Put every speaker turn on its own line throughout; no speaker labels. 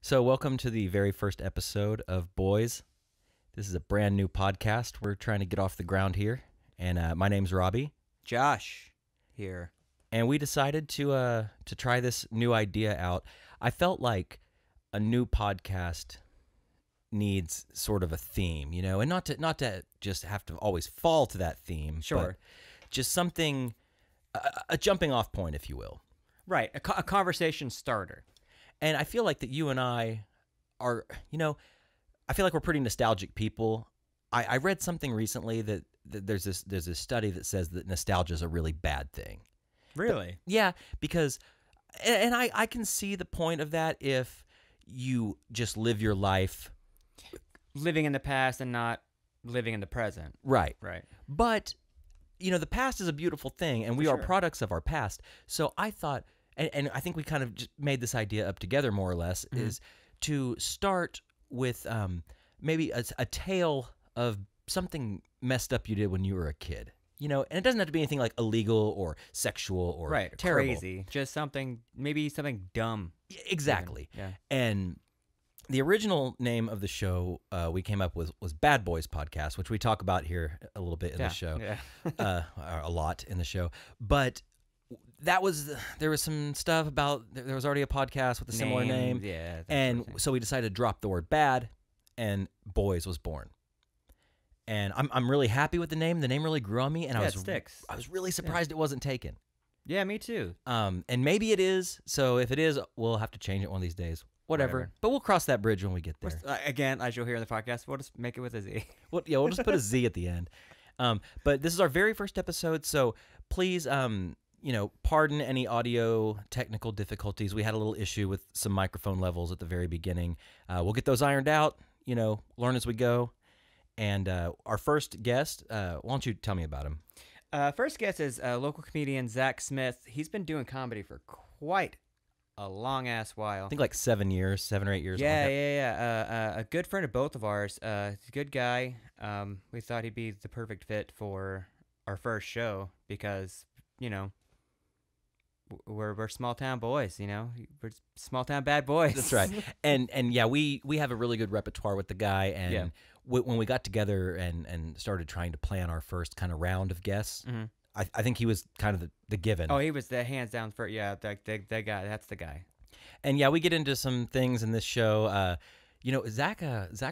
So, welcome to the very first episode of Boys. This is a brand new podcast. We're trying to get off the ground here. And my name's Robbie.
Josh here.
And we decided to try this new idea out. I felt like a new podcast needs sort of a theme, and not to just have to always fall to that theme.
Sure.
But just something, a jumping off point, if you will.
Right, a conversation starter.
And I feel like that you and I are, I feel like we're pretty nostalgic people. I read something recently that there's this study that says that nostalgia is a really bad thing.
Really?
Yeah, because, and I can see the point of that if you just live your life.
Living in the past and not living in the present.
Right.
Right.
But, the past is a beautiful thing, and we are products of our past. So I thought, and I think we kind of just made this idea up together more or less, is to start with maybe a tale of something messed up you did when you were a kid. And it doesn't have to be anything like illegal or sexual or terrible.
Crazy. Just maybe something dumb.
Exactly.
Even. Yeah.
And the original name of the show we came up with was Bad Boys Podcast, which we talk about here a little bit in the show, a lot in the show. But there was some stuff about there was already a podcast with a similar name, and so we decided to drop the word bad, and Boys was born. And I'm really happy with the name. The name really grew on me, and
it sticks.
I was really surprised it wasn't taken.
Yeah, me too.
And maybe it is. So if it is, we'll have to change it one of these days. Whatever. But we'll cross that bridge when we get there.
Again, as you'll hear in the podcast, we'll just make it with a Z.
We'll just put a Z at the end. But this is our very first episode, so please, pardon any audio technical difficulties. We had a little issue with some microphone levels at the very beginning. We'll get those ironed out, learn as we go. And our first guest, why don't you tell me about him?
First guest is local comedian Zach Smith. He's been doing comedy for quite a long-ass while.
I think like 7 or 8 years.
Yeah. A good friend of both of ours. He's a good guy. We thought he'd be the perfect fit for our first show because, we're small-town boys, We're small-town bad boys.
That's right. And yeah, we have a really good repertoire with the guy. And when we got together and started trying to plan our first kind of round of guests, I think he was kind of the given.
Oh, he was the hands down first. Yeah, that guy. That's the guy.
And yeah, we get into some things in this show. Zach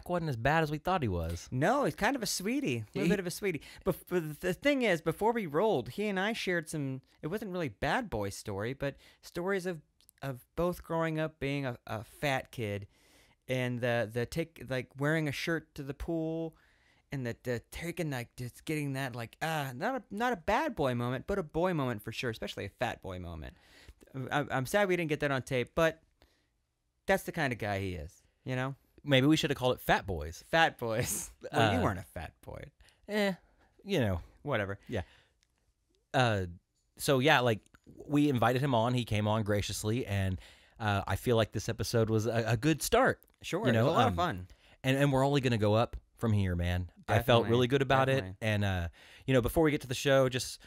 wasn't as bad as we thought he was.
No, he's kind of a sweetie. A little bit of a sweetie. But the thing is, before we rolled, he and I shared some, it wasn't really bad boy story, but stories of both growing up being a fat kid and the wearing a shirt to the pool. And the taking just getting that not a bad boy moment, but a boy moment for sure, especially a fat boy moment. I'm sad we didn't get that on tape, but that's the kind of guy he is,
Maybe we should have called it Fat Boys.
Fat Boys. Well, you weren't a fat boy.
Whatever. Yeah. So yeah, we invited him on. He came on graciously, and I feel like this episode was a good start.
Sure, it was a lot of fun.
And we're only gonna go up from here, man. Definitely, I felt really good about it. And, before we get to the show, just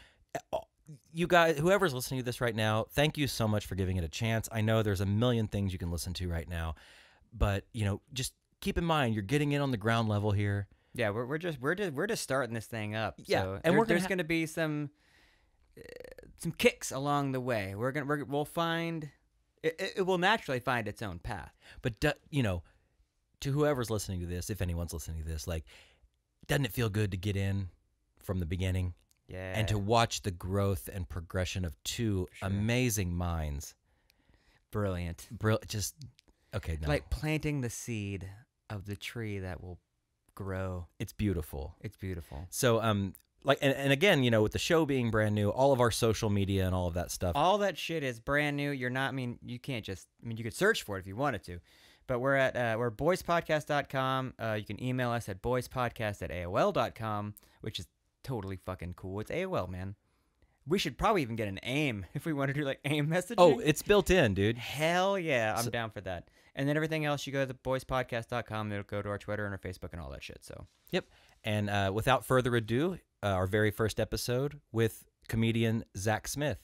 you guys, whoever's listening to this right now, thank you so much for giving it a chance. I know there's a million things you can listen to right now, but, just keep in mind, you're getting in on the ground level here.
Yeah, we're just starting this thing up.
Yeah.
So
and
there's going to be some kicks along the way. We'll find, it will naturally find its own path.
But, to whoever's listening to this, if anyone's listening to this, doesn't it feel good to get in from the beginning?
Yeah.
And to watch the growth and progression of two amazing minds.
Brilliant.
Okay, no.
Like planting the seed of the tree that will grow.
It's beautiful.
It's beautiful.
So, and again, with the show being brand new, all of our social media and all of that stuff.
All that shit is brand new. You can't just, you could search for it if you wanted to. But we're at we're boyspodcast.com. You can email us at boyspodcast@aol.com, which is totally fucking cool. It's AOL, man. We should probably even get an AIM if we want to do AIM messaging.
Oh, it's built in, dude.
Hell yeah, I'm down for that. And then everything else, you go to boyspodcast.com. It'll go to our Twitter and our Facebook and all that shit. So.
Yep. And without further ado, our very first episode with comedian Zach Smith.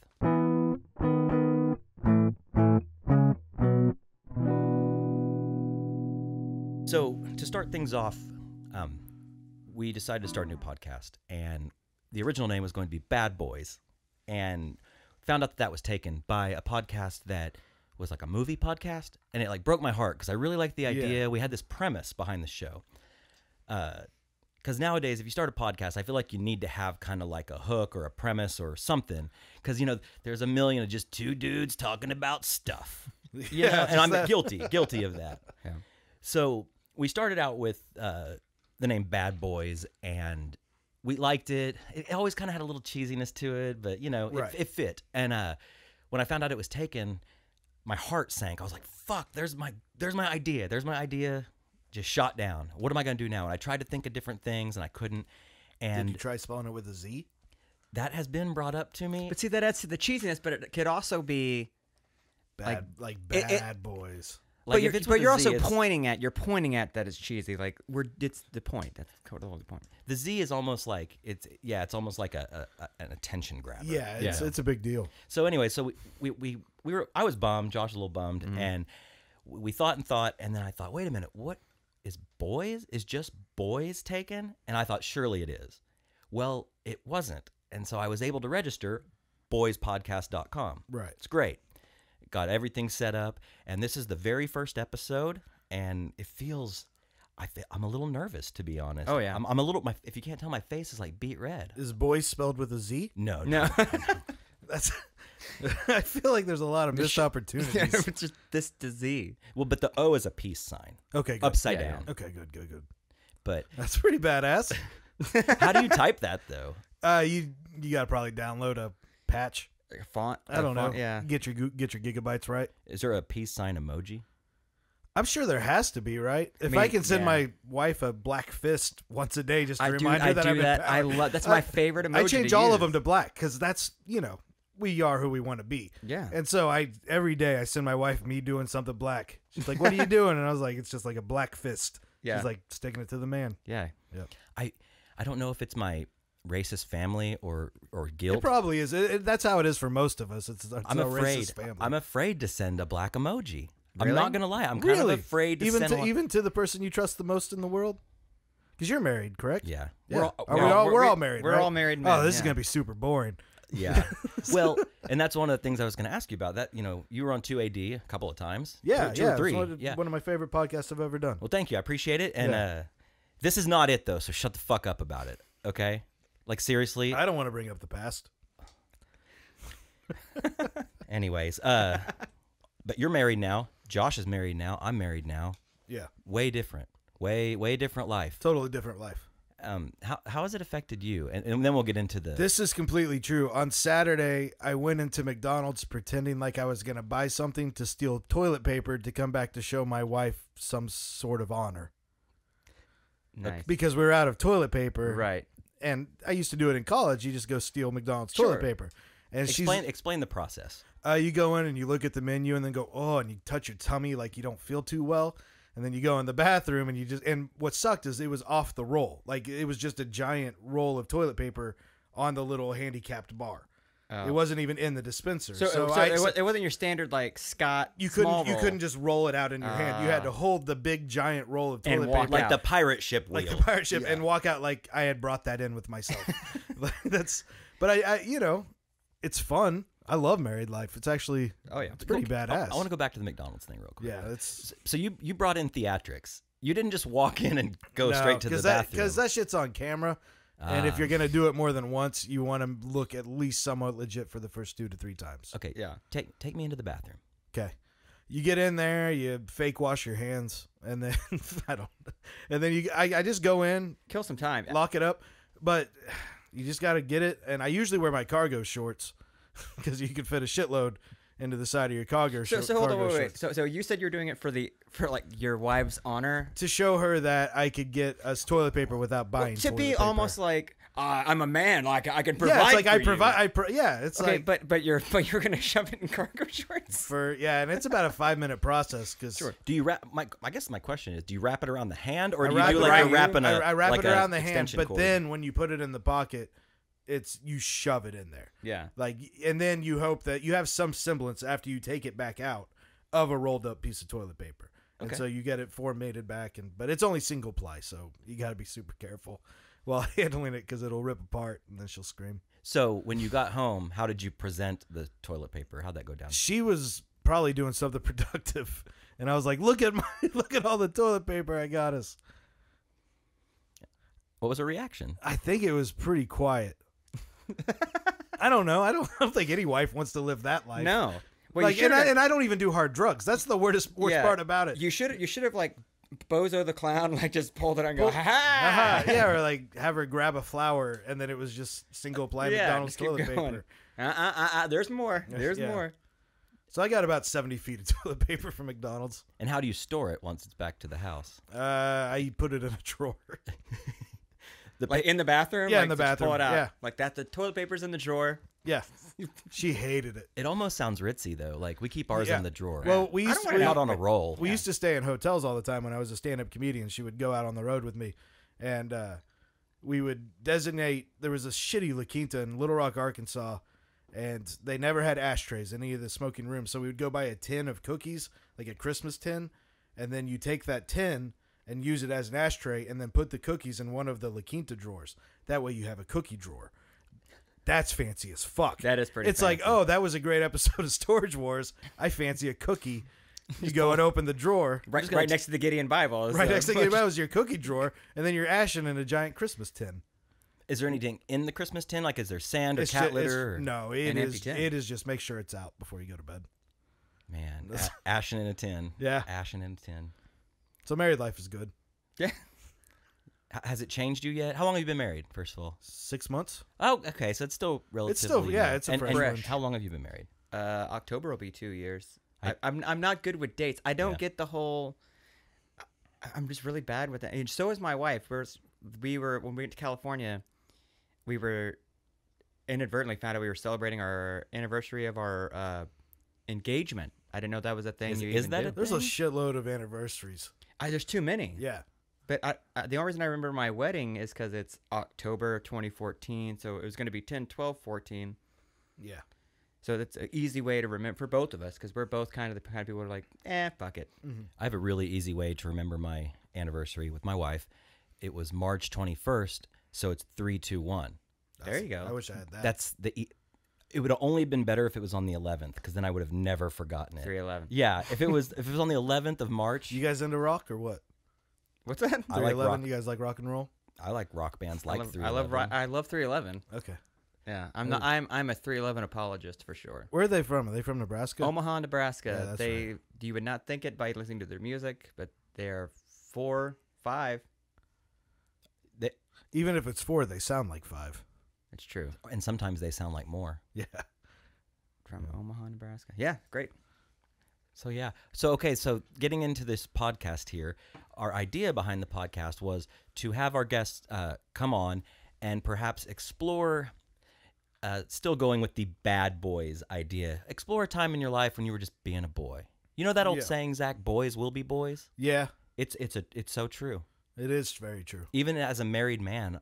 So to start things off, we decided to start a new podcast, and the original name was going to be Bad Boys, and found out that was taken by a podcast that was like a movie podcast, and it like broke my heart because I really liked the idea. We had this premise behind the show. Because nowadays, if you start a podcast, I feel like you need to have kind of like a hook or a premise or something. Because, you know, there's a million of just two dudes talking about stuff. Yeah, and I'm guilty of that. Yeah. So we started out with the name Bad Boys, and we liked it. It always kind of had a little cheesiness to it, but, you know, it fit. And when I found out it was taken, my heart sank. I was like, fuck, there's my idea. There's my idea. Just shot down. What am I going to do now? And I tried to think of different things, and I couldn't. And
did you try spelling it with a Z?
That has been brought up to me.
But see, that adds to the cheesiness. But it could also be
bad boys.
Like but you're also pointing at that it's cheesy. Like it's the point. That's totally the point.
The Z is almost like it's almost like an attention grabber.
Yeah, it's a big deal.
So anyway, so we were. I was bummed. Josh was a little bummed, and we thought, and then I thought, wait a minute, what? Is boys? Is just boys taken? And I thought, surely it is. Well, it wasn't. And so I was able to register boyspodcast.com.
Right.
It's great. Got everything set up. And this is the very first episode. And it feels, I'm a little nervous, to be honest.
Oh, yeah.
I'm a little, if you can't tell, my face is like beet red.
Is boys spelled with a Z?
No.
That's... I feel like there's a lot of missed opportunities.
Just this disease.
Well, but the O is a peace sign.
Okay, good.
Upside down.
Okay, good.
But
that's pretty badass.
How do you type that though?
You got to probably download a patch,
like a font.
I don't know.
Yeah.
Get your gigabytes right.
Is there a peace sign emoji?
I'm sure there has to be, right? If I can send my wife a black fist once a day just to remind her that I'm in power.
I love that's my favorite emoji.
I change all of them to black because that's, you know, we are who we want to be.
Yeah.
And so every day I send my wife me doing something black. She's like, "What are you doing?" And I was like, "It's just like a black fist."
Yeah.
She's like sticking it to the man.
Yeah.
Yep.
I don't know if it's my racist family or guilt.
It probably is. That's how it is for most of us.
I'm afraid.
Racist family.
I'm afraid to send a black emoji.
Really?
I'm not gonna lie. I'm kind of afraid to send one.
Even to the person you trust the most in the world. Because you're married, correct?
Yeah.
We're all married.
We're
right?
all married men.
Oh, this is gonna be super boring.
Yeah. Well, and that's one of the things I was going to ask you about. That, you know, you were on 2AD a couple of times.
Yeah,
two or three.
It's one of my favorite podcasts I've ever done.
Well, thank you. I appreciate it. And this is not it, though, so shut the fuck up about it, okay? Like, seriously.
I don't want to bring up the past.
Anyways, but you're married now. Josh is married now. I'm married now.
Yeah.
Way different. Way different life.
Totally different life.
How has it affected you? And then we'll get into the...
This is completely true. On Saturday, I went into McDonald's pretending like I was going to buy something to steal toilet paper to come back to show my wife some sort of honor.
Nice.
Because we were out of toilet paper.
Right.
And I used to do it in college. You just go steal McDonald's toilet paper. And
explain the process.
You go in and you look at the menu and then go, oh, and you touch your tummy like you don't feel too well. And then you go in the bathroom and what sucked is it was off the roll. Like it was just a giant roll of toilet paper on the little handicapped bar. Oh. It wasn't even in the dispenser.
So it wasn't your standard like Scott.
You couldn't just roll it out in your hand. You had to hold the big giant roll of toilet paper,
like the pirate ship wheel,
and walk out like I had brought that in with myself. But I you know, it's fun. I love married life. It's actually it's pretty badass.
I want to go back to the McDonald's thing real quick.
Yeah,
so you brought in theatrics. You didn't just walk in and go straight to the bathroom.
Because that shit's on camera. And if you're going to do it more than once, you want to look at least somewhat legit for the first 2 to 3 times.
Okay, yeah. Take me into the bathroom.
Okay. You get in there, you fake wash your hands, and then I just go in,
kill some time,
lock it up, but you just got to get it. And I usually wear my cargo shorts because you can fit a shitload into the side of your cargo shorts.
So hold on, wait. So you said you're doing it for like your wife's honor,
to show her that I could get us toilet paper without buying.
To be
paper.
Almost like I'm a man, like I can provide.
Yeah, it's like
for
I provide. It's
okay,
like
but you're gonna shove it in cargo shorts
and it's about a 5-minute process. Because
do you wrap? I guess my question is, do you wrap it around the hand, or do you do
like
you're wrapping
I wrap
like
it around the hand, but
cord?
then when you put it in the pocket, you shove it in there.
Yeah.
And then you hope that you have some semblance after you take it back out of a rolled up piece of toilet paper. And so you get it formatted back, but it's only single ply, so you got to be super careful while handling it because it'll rip apart and then she'll scream.
So when you got home, how did you present the toilet paper? How'd that go down?
She was probably doing something productive, and I was like, look at all the toilet paper I got us.
What was her reaction?
I think it was pretty quiet. I don't know. I don't think any wife wants to live that life.
No. Well,
Like, and I don't even do hard drugs. That's the worst part about it.
You should have like Bozo the Clown, like just pulled it out and go, ha ha.
Yeah, or like have her grab a flower and then it was just single ply McDonald's
just keep
toilet
going.
paper.
There's more. There's
Yeah.
more.
So I got about 70 feet of toilet paper from McDonald's.
And how do you store it once it's back to the house?
I put it in a drawer.
Like in the bathroom?
Yeah,
like,
in the
just
bathroom,
Pull it out.
yeah.
Like that. The toilet paper's in the drawer.
Yeah, she hated it.
It almost sounds ritzy though. Like we keep ours
Yeah.
in the drawer.
Well, we
I
used
don't
to
wanna
we're
know.
out on a roll.
We used to stay in hotels all the time when I was a stand-up comedian. She would go out on the road with me, and we would designate. There was a shitty La Quinta in Little Rock, Arkansas, and they never had ashtrays in any of the smoking rooms. So we would go buy a tin of cookies, like a Christmas tin, and then you take that tin and use it as an ashtray, and then put the cookies in one of the La Quinta drawers. That way you have a cookie drawer. That's fancy as fuck.
That is pretty
It's
fancy.
like, oh, that was a great episode of Storage Wars. I fancy a cookie. You go and open the drawer.
Right next to the Gideon Bible.
Right next to it was your cookie drawer, and then you're ashing in a giant Christmas tin.
Is there anything in the Christmas tin? Like, is there sand or
It's
cat
ju-
litter? Or...
No,
An empty tin.
it is just make sure it's out before you go to bed.
Man, ashen in a tin.
Yeah.
Ashen in a tin.
So married life is good.
Yeah.
Has it changed you yet? How long have you been married, first of all?
6 months.
Oh, okay. So it's still relatively
yeah,
young.
it's a
and
fresh one.
how long have you been married?
October will be 2 years. I'm not good with dates. I don't get the whole. I'm just really bad with that. And so is my wife. We were when we went to California. We were inadvertently found out we were celebrating our anniversary of our engagement. I didn't know that was a thing.
Is that
do.
a
There's a
thing?
shitload of anniversaries.
There's too many.
Yeah.
But the only reason I remember my wedding is because it's October 2014, so it was going to be 10, 12, 14.
Yeah.
So that's an easy way to remember for both of us because we're both kind of the kind of people who are like, fuck it.
I have a really easy way to remember my anniversary with my wife. It was March 21st, so it's 3-2-1.
There you go.
I wish I had that.
That's it would have only been better if it was on the 11th, because then I would have never forgotten it.
311.
Yeah, if it was on the 11th of March.
You guys into rock or what?
What's that?
I like
311.
rock.
You guys like rock and roll?
I like rock bands like 311.
I love 311.
Okay.
Yeah, I'm a 311 apologist for sure.
Where are they from? Are they from Nebraska?
Omaha, Nebraska.
Yeah, that's
You would not think it by listening to their music, but they're 4, 5.
Even if it's 4, they sound like 5.
It's true.
And sometimes they sound like more.
Yeah.
From Omaha, Nebraska. Yeah, great.
So yeah. So okay, so getting into this podcast here, our idea behind the podcast was to have our guests come on and perhaps explore, still going with the bad boys idea, explore a time in your life when you were just being a boy. You know that old saying, Zach, boys will be boys?
Yeah.
It's so true.
It is very true.
Even as a married man,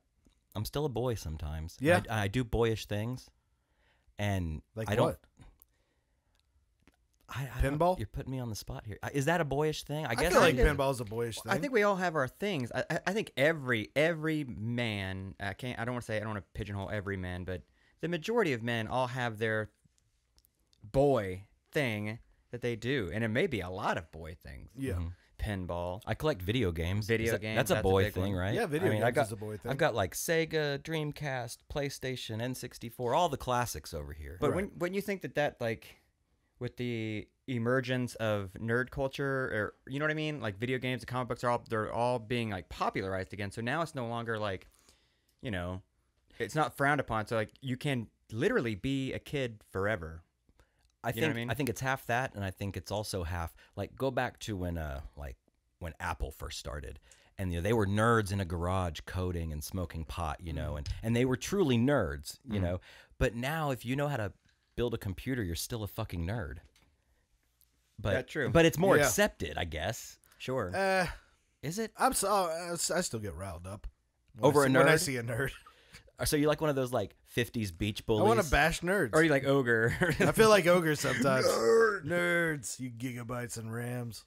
I'm still a boy sometimes.
Yeah.
I do boyish things. And
Like
I don't
what?
I
Pinball?
You're putting me on the spot here. Is that a boyish thing? I guess
feel like
it is.
pinball's a boyish thing.
I think we all have our things. I think every man. I don't want to pigeonhole every man, but the majority of men all have their boy thing that they do, and it may be a lot of boy things.
Yeah.
Pinball.
I collect video games.
Video
Games.
games,
That's a
that's a
boy
big
thing,
one.
right?
Yeah, video
I
games is a boy thing.
I've got like Sega, Dreamcast, PlayStation, N64, all the classics over here.
But
Right.
when you think that like with the emergence of nerd culture, or you know what I mean, like video games and comic books they're all being like popularized again. So now it's no longer like, you know, it's not frowned upon. So like you can literally be a kid forever.
I
You know
think
what I mean?
I think it's half that, and I think it's also half like go back to when Apple first started, and they were nerds in a garage coding and smoking pot, and they were truly nerds, you know. But now, if you know how to build a computer, you're still a fucking nerd. But
That's true.
But it's more
Yeah.
accepted, I guess.
Sure.
Is it?
I still get riled up
Over a
when I
nerd?
see a nerd.
So you like one of those like 50s beach bullies?
I want to bash nerds.
Or you like ogre?
I feel like ogre sometimes. Nerds, you gigabytes and rams.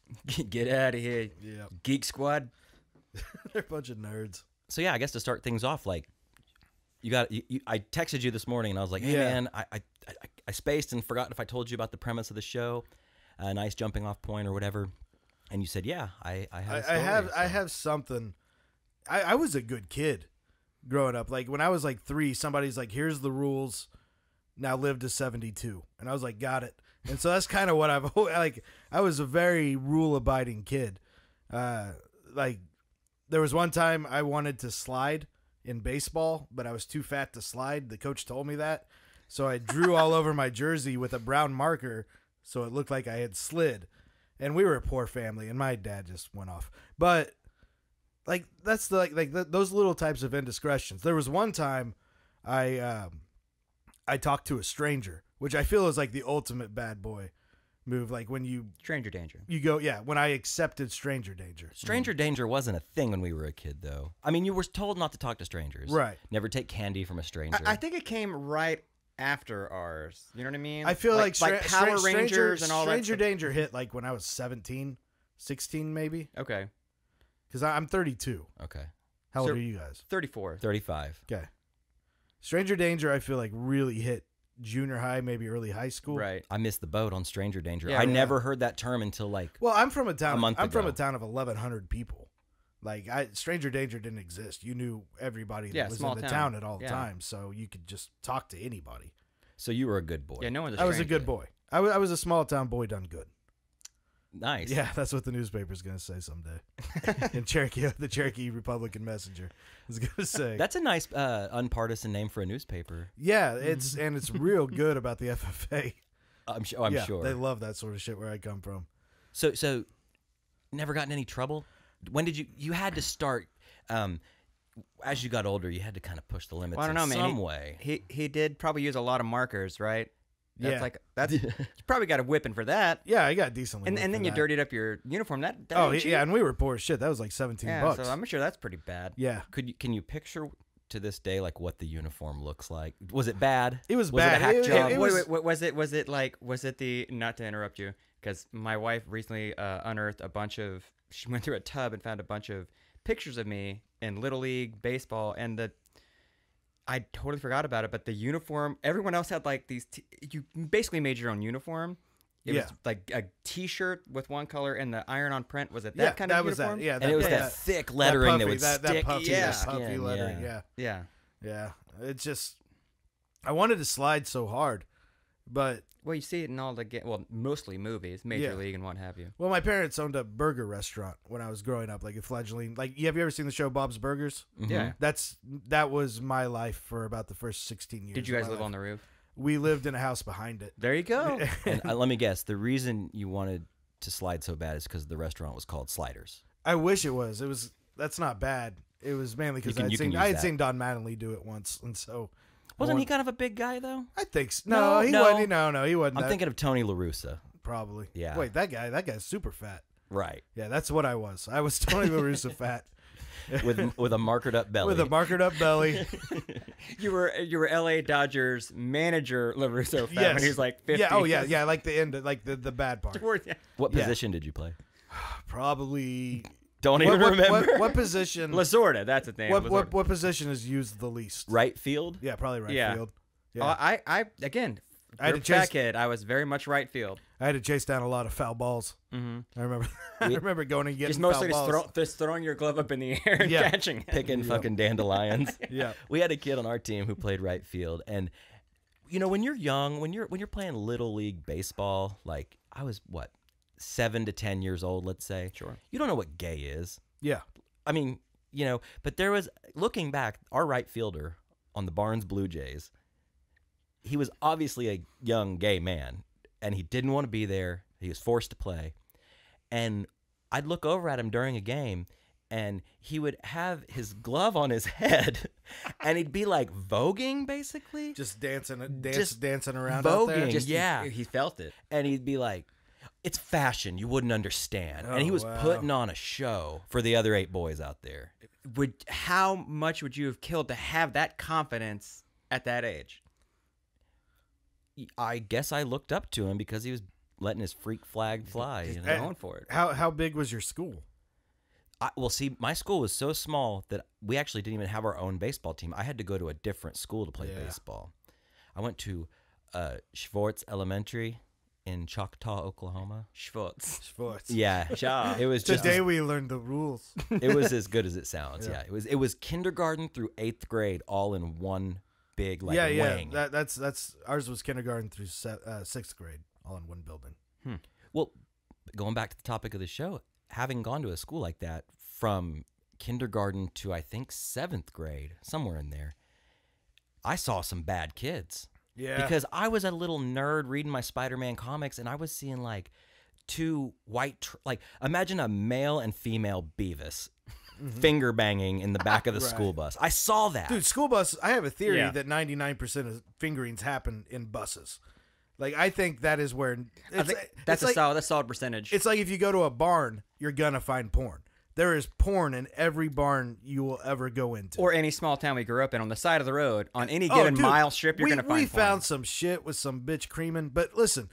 Get out of here,
Yeah,
Geek Squad.
they're a bunch of nerds.
So yeah, I guess to start things off, like I texted you this morning and I was like, hey man, I spaced and forgot if I told you about the premise of the show, a nice jumping off point or whatever. And you said, yeah, I have a story,
I have something. I was a good kid growing up. Like when I was like 3, somebody's like, here's the rules. Now live to 72. And I was like, got it. And so that's kind of what I've like. I was a very rule abiding kid. Like there was one time I wanted to slide in baseball, but I was too fat to slide. The coach told me that. So I drew all over my jersey with a brown marker so it looked like I had slid. And we were a poor family, and my dad just went off. But like that's those little types of indiscretions. There was one time I talked to a stranger, which I feel is like the ultimate bad boy move. Like when you
Stranger danger.
you go, when I accepted stranger danger.
Stranger danger wasn't a thing when we were a kid, though. I mean, you were told not to talk to strangers.
Right.
Never take candy from a stranger.
I think it came right after ours. You know what I mean?
I feel like
Power Rangers and all that.
Stranger danger hit like when I was 17, 16 maybe.
Okay.
Because I'm 32.
Okay.
How old
So-
are you guys?
34.
35.
Okay. Stranger danger I feel like really hit junior high, maybe early high school.
Right.
I missed the boat on stranger danger.
Yeah,
I
yeah.
never heard that term until like
Well, I'm from a town.
month
I'm from
ago.
a town of 1,100 people. Like stranger danger didn't exist. You knew everybody that
Yeah,
was
small
in the
town.
town at all
Yeah.
times, so you could just talk to anybody.
So you were a good boy.
Yeah, no one's
I was a
stranger.
good boy. I was a small town boy done good.
Nice.
Yeah, that's what the newspaper's gonna say someday. In Cherokee, the Cherokee Republican Messenger is gonna say.
That's a nice unpartisan name for a newspaper.
Yeah, it's real good about the FFA.
I'm sure. I'm
Yeah,
sure.
they love that sort of shit where I come from.
So never got in any trouble? When did you had to start as you got older, you had to kind of push the limits
Well, I don't know,
in
man.
some way.
He did probably use a lot of markers, right?
Yeah.
That's you probably got a whipping for that.
Yeah, I got decently.
And
lit
then
for
you
that.
dirtied up your uniform. That
Oh
ain't cheap.
yeah, and we were poor as shit. That was like $17.
Yeah, so I'm sure that's pretty bad.
Yeah,
Can you picture to this day like what the uniform looks like? Was it bad?
it was
Was
bad.
it a hack job?
It was,
Wait, was it the, not to interrupt you, because my wife recently unearthed a bunch of, she went through a tub and found a bunch of pictures of me in Little League baseball, and I totally forgot about it, but the uniform, everyone else had like these, you basically made your own uniform. It was like a T-shirt with one color, and the iron-on print, was it that kind of uniform?
Yeah,
And it was that thick lettering that would stick
puffy,
to your
that
skin.
puffy lettering. Yeah.
Yeah.
It's just, I wanted to slide so hard, but
Well, you see it in all the mostly movies, Major
Yeah.
League and what have you.
well, my parents owned a burger restaurant when I was growing up, like a fledgling. Like, have you ever seen the show Bob's Burgers?
Mhm.
Yeah.
That was my life for about the first 16 years.
Did you guys live on the roof?
We lived in a house behind it.
There you go.
And let me guess, the reason you wanted to slide so bad is because the restaurant was called Sliders.
I wish it was. It was. That's not bad. It was mainly because
You can use
I had
that.
seen Don Mattingly do it once, and so
Wasn't he kind of a big guy though?
I think so.
No,
He
no.
wasn't. No, he wasn't.
I'm
that-
thinking of Tony La Russa.
probably.
Yeah.
Wait, that guy's super fat.
Right.
Yeah, that's what I was. I was Tony La Russa fat
With a markered up belly.
with a markered up belly.
You were LA Dodgers manager LaRusso fan when he was like 50.
Yeah. Oh yeah. Yeah. Like the end. Like the bad part.
What
Yeah.
position did you play?
Probably.
Don't even remember.
What position?
Lasorda, that's the name.
What position is used the least?
Right field?
Yeah, probably right
Yeah.
field.
Oh,
Yeah.
I again,
I had
you're
to
a fat
chase-
kid. I was very much right field.
I had to chase down a lot of foul balls.
Mm-hmm.
I remember. I remember going and getting
Just mostly
foul balls.
just throwing your glove up in the air and
Yeah.
catching it.
Picking fucking dandelions.
Yeah.
We had a kid on our team who played right field, and you know when you're young, when you're playing little league baseball, like I was 7 to 10 years old, let's say.
Sure.
You don't know what gay is.
Yeah.
I mean, but there was, looking back, our right fielder on the Barnes Blue Jays, he was obviously a young gay man, and he didn't want to be there. He was forced to play. And I'd look over at him during a game, and he would have his glove on his head, and he'd be like voguing, basically.
Just dancing around
voguing.
out there.
Just- Yeah.
He felt it.
And he'd be like, it's fashion. You wouldn't understand. And he
Oh,
was
wow.
putting on a show for the other 8 boys out there.
How much would you have killed to have that confidence at that age?
I guess I looked up to him because he was letting his freak flag fly. You know?
Going for it.
How big was your school?
Well, see, my school was so small that we actually didn't even have our own baseball team. I had to go to a different school to play baseball. I went to Schwartz Elementary in Choctaw, Oklahoma.
Schwartz.
Yeah,
Ja.
it was just
Today we learned the rules.
it was as good as it sounds. Yeah, it was kindergarten through 8th grade, all in one big wing.
That's ours was kindergarten through 6th grade, all in one building.
Well, going back to the topic of the show, having gone to a school like that from kindergarten to I think 7th grade, somewhere in there, I saw some bad kids.
Yeah.
Because I was a little nerd reading my Spider-Man comics, and I was seeing like two white, imagine a male and female Beavis finger banging in the back of the school bus. I saw that.
Dude, school bus, I have a theory that 99% of fingerings happen in buses. Like, I think that is where...
That's a solid percentage.
It's like if you go to a barn, you're going to find porn. There is porn in every barn you will ever go into.
Or any small town we grew up in, on the side of the road, on any given mile strip, you're going to find
We
porn.
found some shit with some bitch creaming, but listen...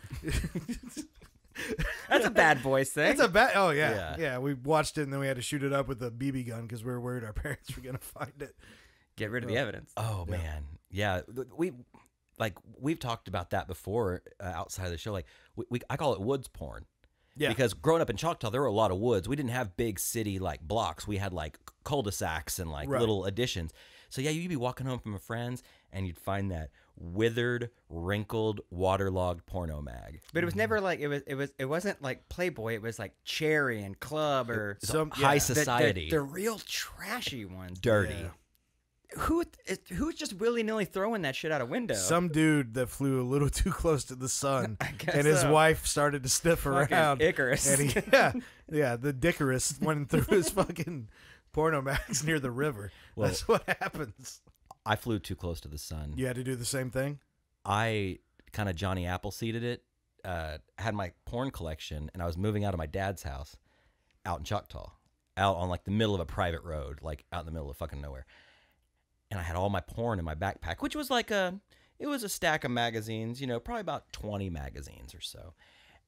That's a bad boys thing.
It's a bad... Oh, yeah. Yeah, we watched it, and then we had to shoot it up with a BB gun because we were worried our parents were going to find it.
Get rid of the evidence.
Oh, man. Yeah, we've talked about that before outside of the show. Like, I call it woods porn.
Yeah.
Because growing up in Choctaw, there were a lot of woods. We didn't have big city blocks. We had cul-de-sacs and little additions. So yeah, you'd be walking home from a friend's and you'd find that withered, wrinkled, waterlogged porno mag.
But it was never it wasn't like Playboy. It was like Cherry and Club or
some high society.
The real trashy ones.
Dirty.
Yeah.
Who's just willy-nilly throwing that shit out a window?
Some dude that flew a little too close to the sun, and his
so.
wife started to sniff around.
Icarus.
And the Dickarus went through his fucking porno mags near the river.
Well,
that's what happens.
I flew too close to the sun.
You had to do the same thing?
I kind of Johnny Appleseeded it. Had my porn collection, and I was moving out of my dad's house out in Choctaw, out on the middle of a private road, out in the middle of fucking nowhere. And I had all my porn in my backpack, which was it was a stack of magazines, probably about 20 magazines or so.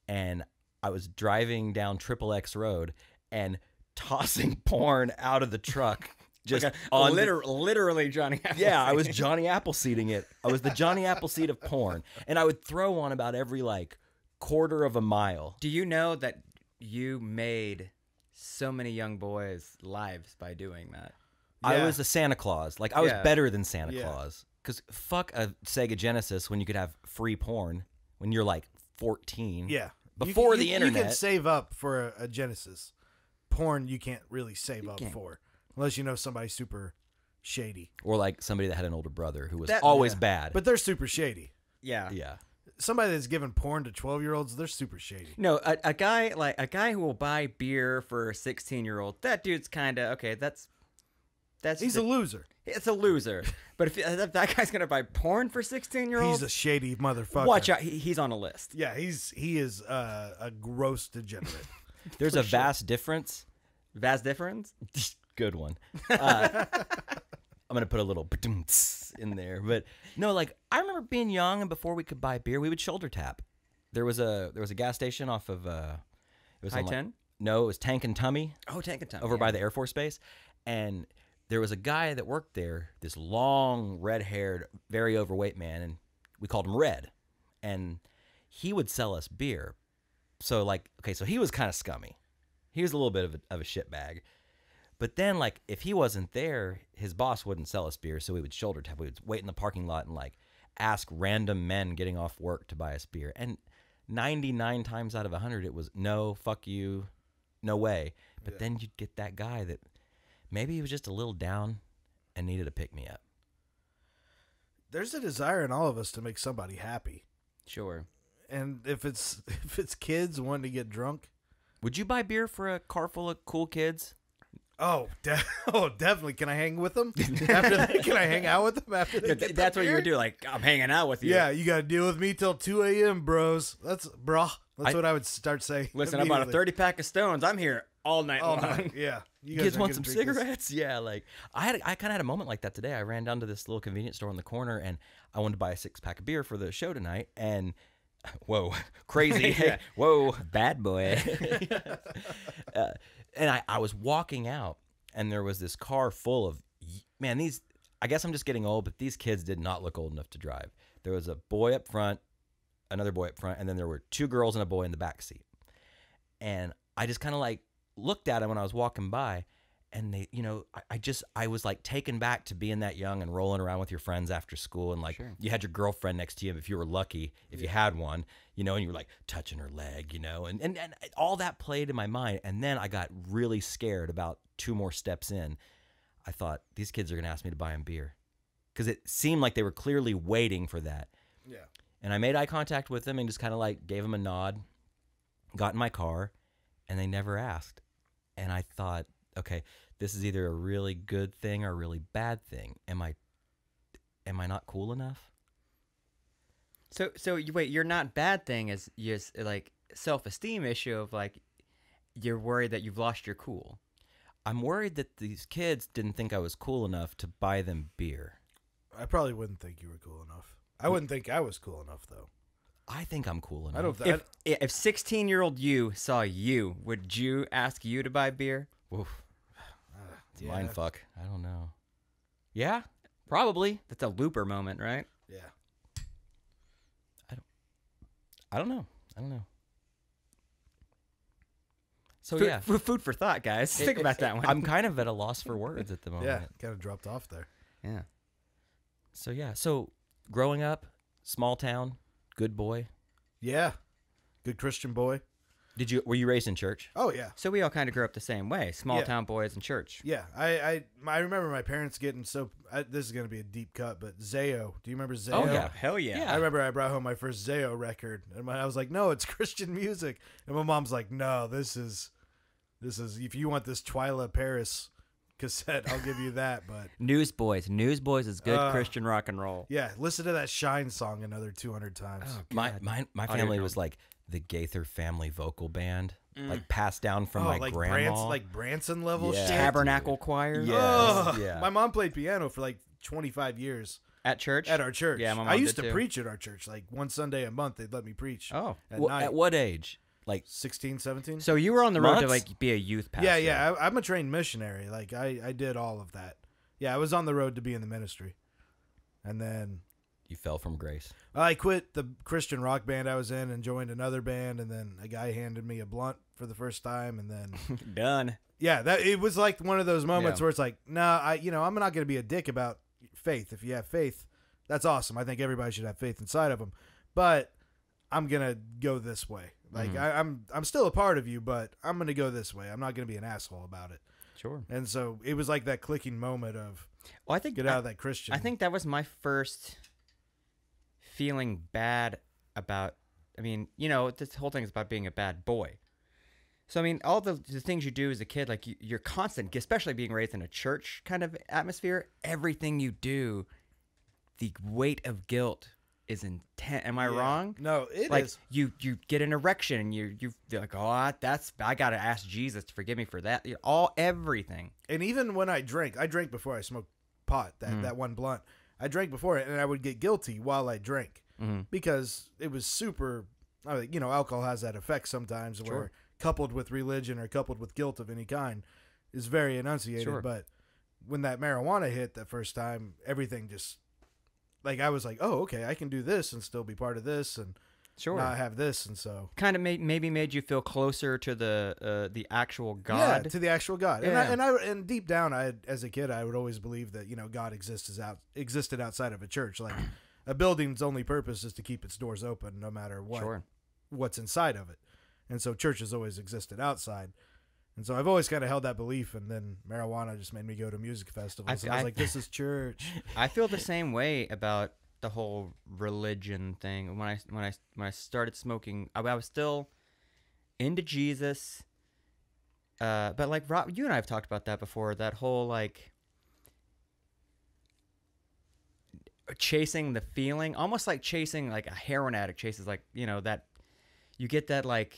And I was driving down Triple X Road and tossing porn out of the truck. Just
literally Johnny Appleseed.
Yeah, I was Johnny Appleseeding it. I was the Johnny Appleseed of porn. And I would throw on about every quarter of a mile.
Do you know that you made so many young boys' lives by doing that?
Yeah. I was a Santa Claus. I was better than Santa Claus. Because fuck a Sega Genesis when you could have free porn when you're 14.
Yeah.
Before the internet.
You can save up for a Genesis. Porn you can't really save up for. Unless you know somebody super shady.
Or somebody that had an older brother who was always bad.
But they're super shady.
Yeah.
Yeah.
Somebody that's giving porn to 12-year-olds, they're super shady.
No, a guy who will buy beer for a 16-year-old, that dude's kind of, okay, he's
a loser.
It's a loser. But if that guy's going to buy porn for 16-year-olds,
he's a shady motherfucker.
Watch out. He's on a list.
Yeah, he is a gross degenerate.
There's a vast difference.
Vast difference?
Good one. I'm going to put a little in there. But no, I remember being young and before we could buy beer, we would shoulder tap. There was a gas station off of it was
I-10?
No, it was Tank and Tummy.
Oh, Tank and Tummy.
Over by the Air Force Base. And there was a guy that worked there, this long, red-haired, very overweight man, and we called him Red. And he would sell us beer. So so he was kind of scummy. He was a little bit of a shitbag. But then, if he wasn't there, his boss wouldn't sell us beer, so we would shoulder tap. We would wait in the parking lot and, ask random men getting off work to buy us beer. And 99 times out of 100, it was, no, fuck you, no way. But then you'd get that guy that maybe he was just a little down and needed to pick me up.
There's a desire in all of us to make somebody happy.
Sure.
And if it's kids wanting to get drunk.
Would you buy beer for a car full of cool kids?
Oh, definitely. Can I hang with them? After that, can I hang out with them after that?
That's what you would do. I'm hanging out with you.
Yeah, you got to deal with me till 2 a.m., bros. That's what I would start saying.
Listen, I bought a 30-pack of Stones. I'm here all night
All
long.
night. Yeah.
You guys want some
gonna drink this?
cigarettes? Yeah, like I kind of had a moment like that today. I ran down to this little convenience store on the corner, and I wanted to buy a 6-pack of beer for the show tonight. And whoa, crazy!
Yeah.
Whoa,
Bad boy.
and I was walking out, and there was this car full of these. I guess I'm just getting old, but these kids did not look old enough to drive. There was a boy up front, another boy up front, and then there were 2 girls and a boy in the back seat. And I just kind of like looked at them when I was walking by, and they, I was like taken back to being that young and rolling around with your friends after school, and like you had your girlfriend next to you if you were lucky, if you had one, and you were like touching her leg, and all that played in my mind. And then I got really scared about 2 more steps in. I thought, these kids are going to ask me to buy them beer, because it seemed like they were clearly waiting for that.
Yeah.
And I made eye contact with them and just kind of like gave them a nod, got in my car, and they never asked. And I thought, okay, this is either a really good thing or a really bad thing. Am I not cool enough?
So wait, your not bad thing is just like self-esteem issue of like you're worried that you've lost your cool.
I'm worried that these kids didn't think I was cool enough to buy them beer.
I probably wouldn't think you were cool enough. I wouldn't think I was cool enough, though.
I think I'm cool enough.
I don't.
If 16-year-old you saw you, would you ask you to buy beer?
Oof. It's mind fuck. I don't know. Yeah, probably.
That's a Looper moment, right?
Yeah.
I don't know. So
food for thought, guys. Think about that one.
I'm kind of at a loss for words at the moment.
Yeah, kind of dropped off there.
Yeah.
So growing up, small town, good boy.
Yeah. Good Christian boy.
Were you raised in church?
Oh, yeah.
So we all kind of grew up the same way. Small town boys in church.
Yeah. I remember my parents getting this is going to be a deep cut, but Zayo. Do you remember Zayo?
Oh, yeah.
Hell yeah.
I remember I brought home my first Zayo record, and I was like, no, it's Christian music. And my mom's like, no, this is if you want this Twyla Paris cassette, I'll give you that. But
Newsboys is good Christian rock and roll.
Yeah, listen to that Shine song another 200 times.
Oh,
my family was like the Gaither family vocal band, like passed down from my
like
grandma,
like Branson level
Yeah.
shit.
Tabernacle choir.
Yeah.
My mom played piano for like 25 years
At church?
at our church.
Yeah, my mom
I used
did
to
too.
preach at our church. Like one Sunday a month, they'd let me preach.
Oh.
At night.
At what age? Like
16, 17?
So you were on the road to
Months?
like be a youth pastor.
Yeah. I'm a trained missionary. Like I did all of that. Yeah, I was on the road to be in the ministry. And then
you fell from grace.
I quit the Christian rock band I was in and joined another band, and then a guy handed me a blunt for the first time, and then
Done.
yeah, it was like one of those moments
Yeah.
where it's like, nah, I'm not going to be a dick about faith. If you have faith, that's awesome. I think everybody should have faith inside of them, but I'm gonna go this way. Like I'm still a part of you, but I'm gonna go this way. I'm not gonna be an asshole about it.
Sure.
And so it was like that clicking moment of
Well, I think
get out of that Christian.
I think that was my first feeling bad about. I mean, this whole thing is about being a bad boy. So I mean, all the things you do as a kid, like you're constant, especially being raised in a church kind of atmosphere. Everything you do, the weight of guilt is intense. Am I wrong?
No, it
like
is.
you get an erection and you're like, oh, I gotta ask Jesus to forgive me for that. Everything.
And even when I drank before I smoked pot, that one blunt. I drank before it, and I would get guilty while I drank because it was super. Alcohol has that effect sometimes where coupled with religion or coupled with guilt of any kind is very enunciated.
Sure.
But when that marijuana hit the first time, everything just like I was like, oh, okay, I can do this and still be part of this and not have this, and so
kind of maybe made you feel closer to the actual God.
Yeah, to the actual God.
Yeah.
And deep down, as a kid, I would always believe that God existed outside of a church. Like a building's only purpose is to keep its doors open, no matter what's inside of it. And so churches always existed outside. And so I've always kind of held that belief. And then marijuana just made me go to music festivals. And I was like, this is church.
I feel the same way about the whole religion thing. When I started smoking, I was still into Jesus. But like Rob, you and I have talked about that before. That whole like chasing the feeling, almost like chasing like a heroin addict chases like that you get that like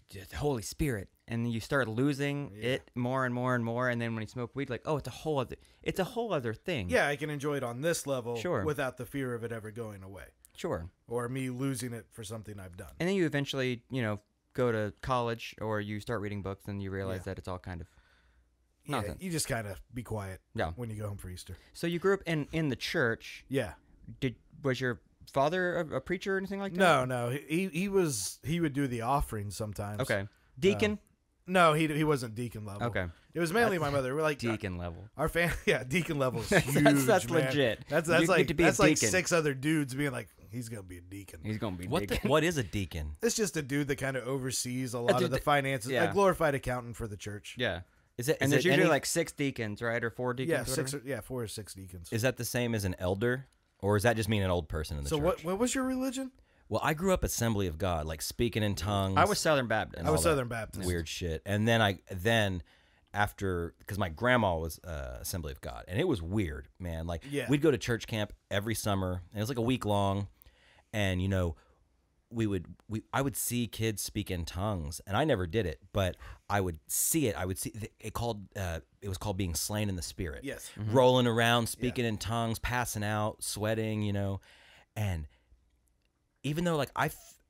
the Holy Spirit and then you start losing it more and more and more, and then when you smoke weed, like, oh, it's a whole other thing.
Yeah, I can enjoy it on this level
Sure.
without the fear of it ever going away.
Sure.
Or me losing it for something I've done.
And then you eventually, go to college or you start reading books and you realize that it's all kind of nonsense.
You just kind of be quiet when you go home for Easter.
So you grew up in the church.
Yeah.
Was your father a preacher or anything like that?
No. He would do the offering sometimes.
Okay. Deacon?
No, he wasn't deacon level.
Okay.
It was mainly my mother. We're like
Deacon level.
Our family, deacon level is huge.
that's
man.
legit.
That's
You
like
get to be a
that's like
deacon.
6 other dudes being like, he's gonna be a deacon.
He's gonna be
What is a deacon?
It's just a dude that kind of oversees a lot of the finances,
yeah.
a glorified accountant for the church.
Yeah.
Is it?
And
is
there's
it
usually
any-
like 6 deacons, right? Or 4 deacons?
Yeah,
whatever?
4 or 6 deacons.
Is that the same as an elder, or does that just mean an old person in the
So
church?
what was your religion?
Well, I grew up Assembly of God, like speaking in tongues.
I was Southern Baptist.
and
I was
all that
Southern Baptist.
Weird shit. And then after, because my grandma was Assembly of God, and it was weird, man. Like we'd go to church camp every summer, and it was like a week long, and I would see kids speak in tongues, and I never did it, but I would see it. I would see it was called being slain in the spirit.
Yes.
Rolling around, speaking in tongues, passing out, sweating, and even though like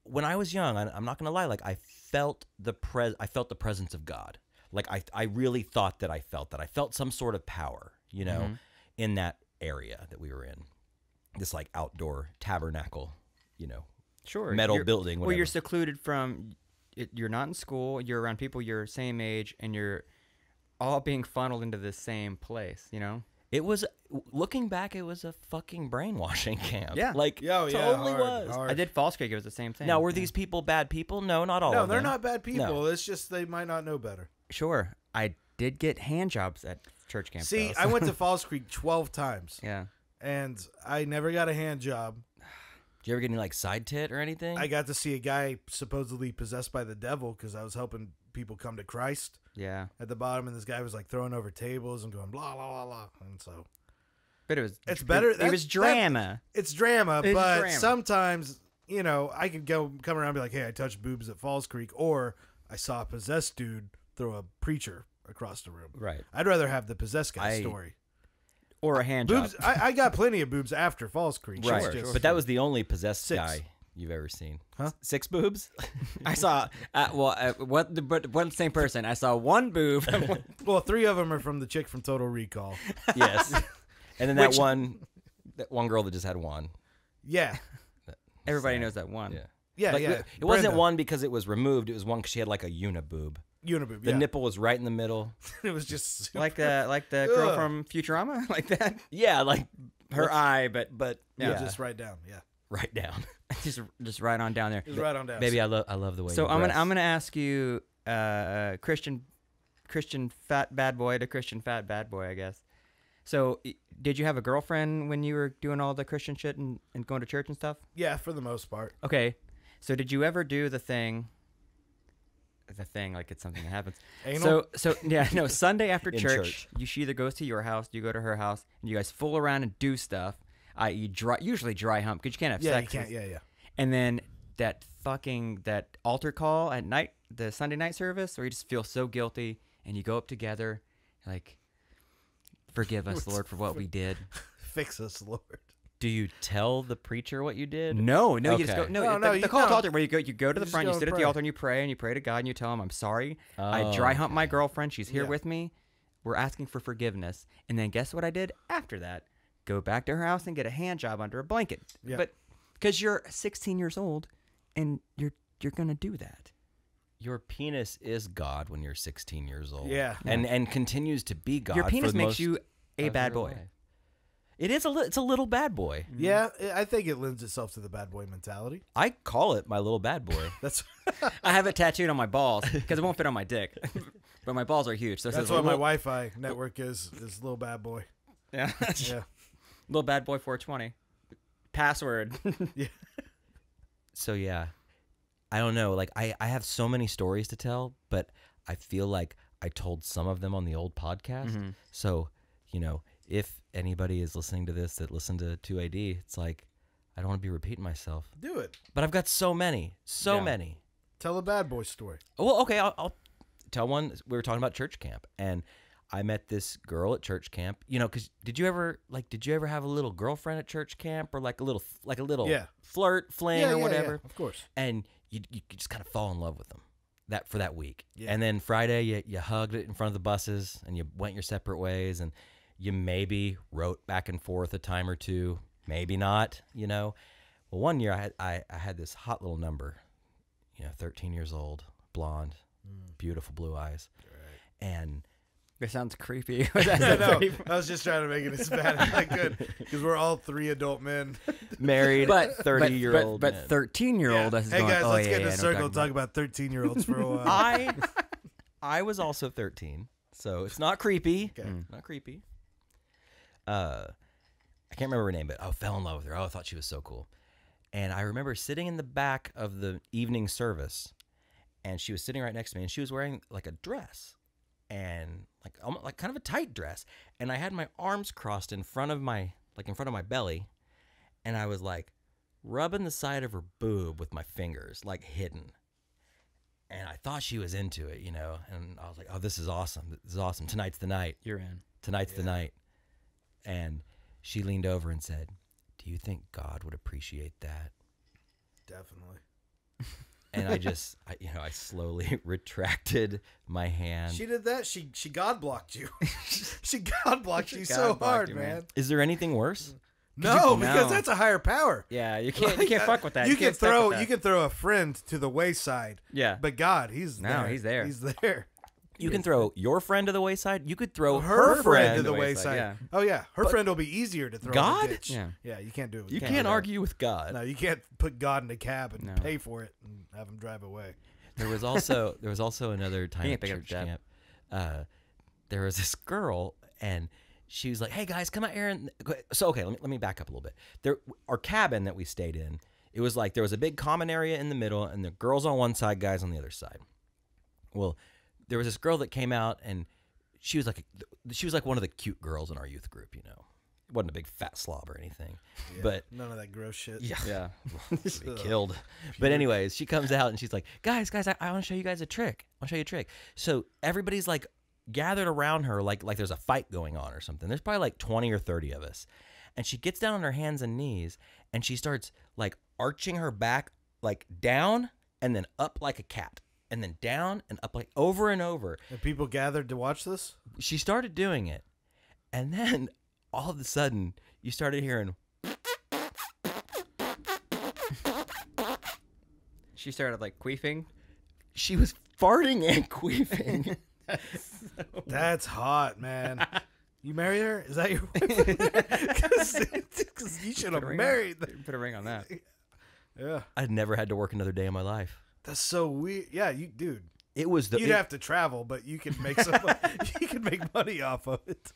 when I was young, I'm not gonna lie, like I felt the presence of God. Like I really thought that I felt some sort of power, in that area that we were in, this like outdoor tabernacle,
Sure.
metal building.
Well,
Whatever.
you're secluded from. You're not in school. You're around people your same age, and you're all being funneled into the same place.
It was, looking back, it was a fucking brainwashing camp.
Yeah.
Like, totally was.
I did Falls Creek. It was the same thing.
Now, were these people bad people? No, not all
No,
of them.
they're not bad people.
No.
It's just they might not know better.
Sure. I did get hand jobs at church camp.
See,
though,
I went to Falls Creek 12 times.
Yeah.
And I never got a hand job.
Did you ever get any like side tit or anything?
I got to see a guy supposedly possessed by the devil because I was helping people come to Christ
Yeah.
at the bottom, and this guy was like throwing over tables and going blah blah blah blah, and so
But it was.
it's better.
It was drama.
It's drama,
It's
but
drama.
sometimes I could come around and be like, hey, I touched boobs at Falls Creek, or I saw a possessed dude throw a preacher across the room.
Right.
I'd rather have the possessed guy story.
Or a hand
Boobs.
job.
I got plenty of boobs after Falls Creek.
Right.
It's just-
But that was the only possessed
6.
guy you've ever seen.
Huh?
6 boobs?
I saw. But one same person. I saw one boob.
Well, 3 of them are from the chick from Total Recall.
Yes. And then that one girl that just had one.
Yeah.
Everybody knows that one.
Yeah.
Yeah,
Like,
yeah.
It wasn't
Brenda.
one because it was removed. It was one because she had like a uniboob.
Uniboob.
The
Yeah.
nipple was right in the middle.
It was just super-
Like the girl
Ugh.
from Futurama, like that.
Yeah, like
Her eye, but
yeah,
yeah.
just right down. Yeah.
right down.
just right on down there.
Just right on down.
Baby, I love the way.
So
you
I'm
dress.
gonna ask you, Christian fat bad boy to Christian fat bad boy, I guess. So did you have a girlfriend when you were doing all the Christian shit and going to church and stuff?
Yeah, for the most part.
Okay. So did you ever do the thing like it's something that happens?
Anal?
So yeah, no, Sunday after
In
church, she either goes to your house, you go to her house, and you guys fool around and do stuff, i.e. usually dry hump, because you can't have
Yeah,
sex.
you can't. Yeah.
And then that altar call at night, the Sunday night service, where you just feel so guilty, and you go up together, like, forgive us, Lord, for what we did.
Fix us, Lord.
Do you tell the preacher what you did?
No, you just go.
Okay.
No,
No,
the call to
no.
altar where you go to the
just
front,
go
you
and
sit at the
pray.
altar and you pray to God and you tell him, I'm sorry. I
Oh,
dry hump my girlfriend. She's here
Yeah.
with me. We're asking for forgiveness. And then guess what I did after that? Go back to her house and get a hand job under a blanket.
Yeah.
But because you're 16 years old and you're gonna do that.
Your penis is God when you're 16 years old.
Yeah.
And continues to be God.
Your
for
penis
the
makes
most
you a
of
bad
your
boy.
life. It is it's a little bad boy.
Yeah, I think it lends itself to the bad boy mentality.
I call it my little bad boy.
That's
I have it tattooed on my balls because it won't fit on my dick. But my balls are huge. So it
that's
says
what my
little-
Wi-Fi network is little bad boy.
Yeah.
Yeah.
Little bad boy 420. Password.
So yeah, I don't know. Like I have so many stories to tell, but I feel like I told some of them on the old podcast.
Mm-hmm.
So, if anybody is listening to this that listened to 2AD, it's like, I don't want to be repeating myself.
Do it.
But I've got so many.
Yeah.
Many.
Tell a bad boy story.
Well, okay, I'll tell one. We were talking about church camp, and I met this girl at church camp. You know, because did you ever have a little girlfriend at church camp, or like a little flirt, fling, or whatever?
Yeah, of course.
And you just kind of fall in love with them for that week.
Yeah.
And then Friday you hugged it in front of the buses, and you went your separate ways, and you maybe wrote back and forth a time or two, maybe not. You know, well, one year I had this hot little number, 13 years old, blonde, beautiful blue eyes, and.
It sounds creepy.
I know. I was just trying to make it as bad as I could because we're all 3 adult men.
Married,
but
30-year-old.
But 13-year-old.
Hey, guys, let's get in a circle and talk about 13-year-olds for a while.
I was also 13, so it's not creepy.
Okay.
Not creepy. I can't remember her name, but I fell in love with her. I thought she was so cool. And I remember sitting in the back of the evening service, and she was sitting right next to me, and she was wearing like a dress. And like kind of a tight dress, and I had my arms crossed in front of my belly, and I was like rubbing the side of her boob with my fingers, like hidden. And I thought she was into it, and I was like, "Oh, this is awesome! This is awesome! Tonight's the night.
You're in.
Tonight's the night." And she leaned over and said, "Do you think God would appreciate that?"
Definitely.
And I slowly retracted my hand.
She did that. She God blocked you. She God blocked you so hard, man.
Is there anything worse?
No, because that's a higher power.
Yeah, you can't fuck with that.
You can throw a friend to the wayside.
Yeah,
but God, he's there.
He's there.
He's there.
You can throw your friend to the wayside. You could throw
her friend to the wayside.
Yeah.
Oh yeah, her friend will be easier to throw.
God?
In the ditch.
Yeah,
you can't do it.
You can't argue with God.
No, you can't put God in a cab and pay for it and have him drive away.
There was also another time at church camp. There was this girl, and she was like, "Hey guys, come out here." And so okay, let me back up a little bit. Our cabin that we stayed in, it was like there was a big common area in the middle, and the girls on one side, guys on the other side. Well, there was this girl that came out, and she was like one of the cute girls in our youth group. It wasn't a big fat slob or anything, but
none of that gross shit.
Yeah.
Be killed. But anyways, she comes out and she's like, guys, I want to show you guys a trick. I'll show you a trick. So everybody's like gathered around her, like there's a fight going on or something. There's probably like 20 or 30 of us, and she gets down on her hands and knees, and she starts like arching her back, like down and then up like a cat. And then down and up, like over and over.
And people gathered to watch this?
She started doing it. And then all of a sudden, you started hearing.
She started like queefing.
She was farting and queefing.
That's hot, man. You married her? Is that your wife? Because you should have married her.
Put a ring on that.
Yeah.
I'd never had to work another day in my life.
That's so weird. Yeah, dude.
It was
you'd have to travel, but you could make you could make money off of it.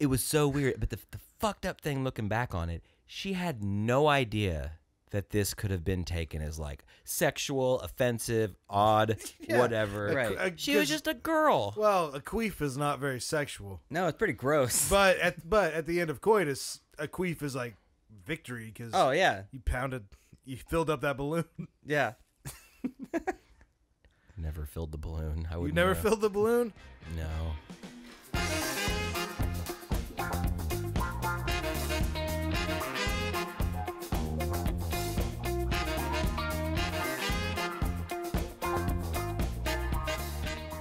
It was so weird, but the fucked up thing, looking back on it, she had no idea that this could have been taken as like sexual, offensive, odd, whatever.
Right.
She was just a girl.
Well, a queef is not very sexual.
No, it's pretty gross.
But at the end of coitus, a queef is like victory because you filled up that balloon.
Yeah.
Never filled the balloon.
You never filled the balloon?
No.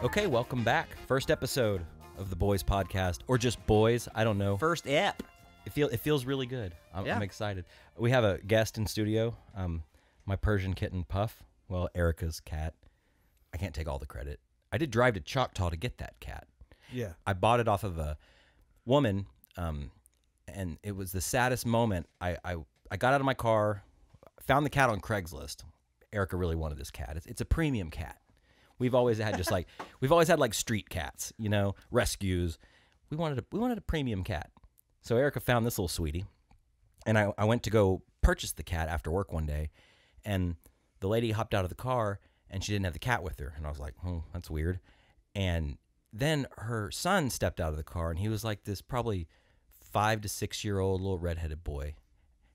Okay, welcome back. First episode of the Boys Podcast, or just Boys. I don't know.
First ep.
It feels really good. I'm excited. We have a guest in studio. My Persian kitten Puff. Well, Erica's cat. I can't take all the credit. I did drive to Choctaw to get that cat.
Yeah.
I bought it off of a woman, and it was the saddest moment. I got out of my car, found the cat on Craigslist. Erica really wanted this cat. It's a premium cat. We've always had like street cats, rescues. We wanted a premium cat. So Erica found this little sweetie, and I went to go purchase the cat after work one day, and the lady hopped out of the car, and she didn't have the cat with her. And I was like, that's weird. And then her son stepped out of the car, and he was like this probably 5 to 6 year old little redheaded boy.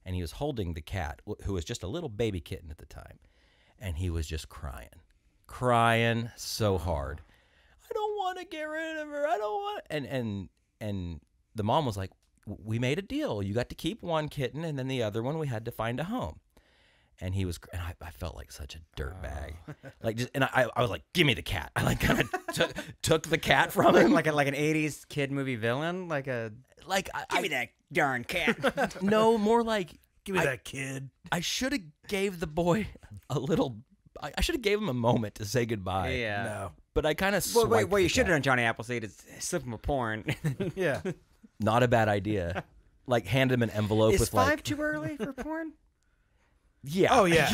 And he was holding the cat, who was just a little baby kitten at the time. And he was just crying so hard. don't want to get rid of her. I don't want. And the mom was like, we made a deal. You got to keep one kitten, and then the other one we had to find a home. And he was, and I felt like such a dirtbag. Like, just, and I was like, give me the cat. I like kind of took the cat from him,
like an '80s kid movie villain, give me that darn cat.
No, more like,
give me that kid.
I should have gave the boy a little. I should have gave him a moment to say goodbye.
Yeah.
No.
But I kind of
Well, you should have done Johnny Appleseed is slip him a porn.
Yeah.
Not a bad idea. Like hand him an envelope
is
with
5 too early for porn?
Yeah.
Oh yeah.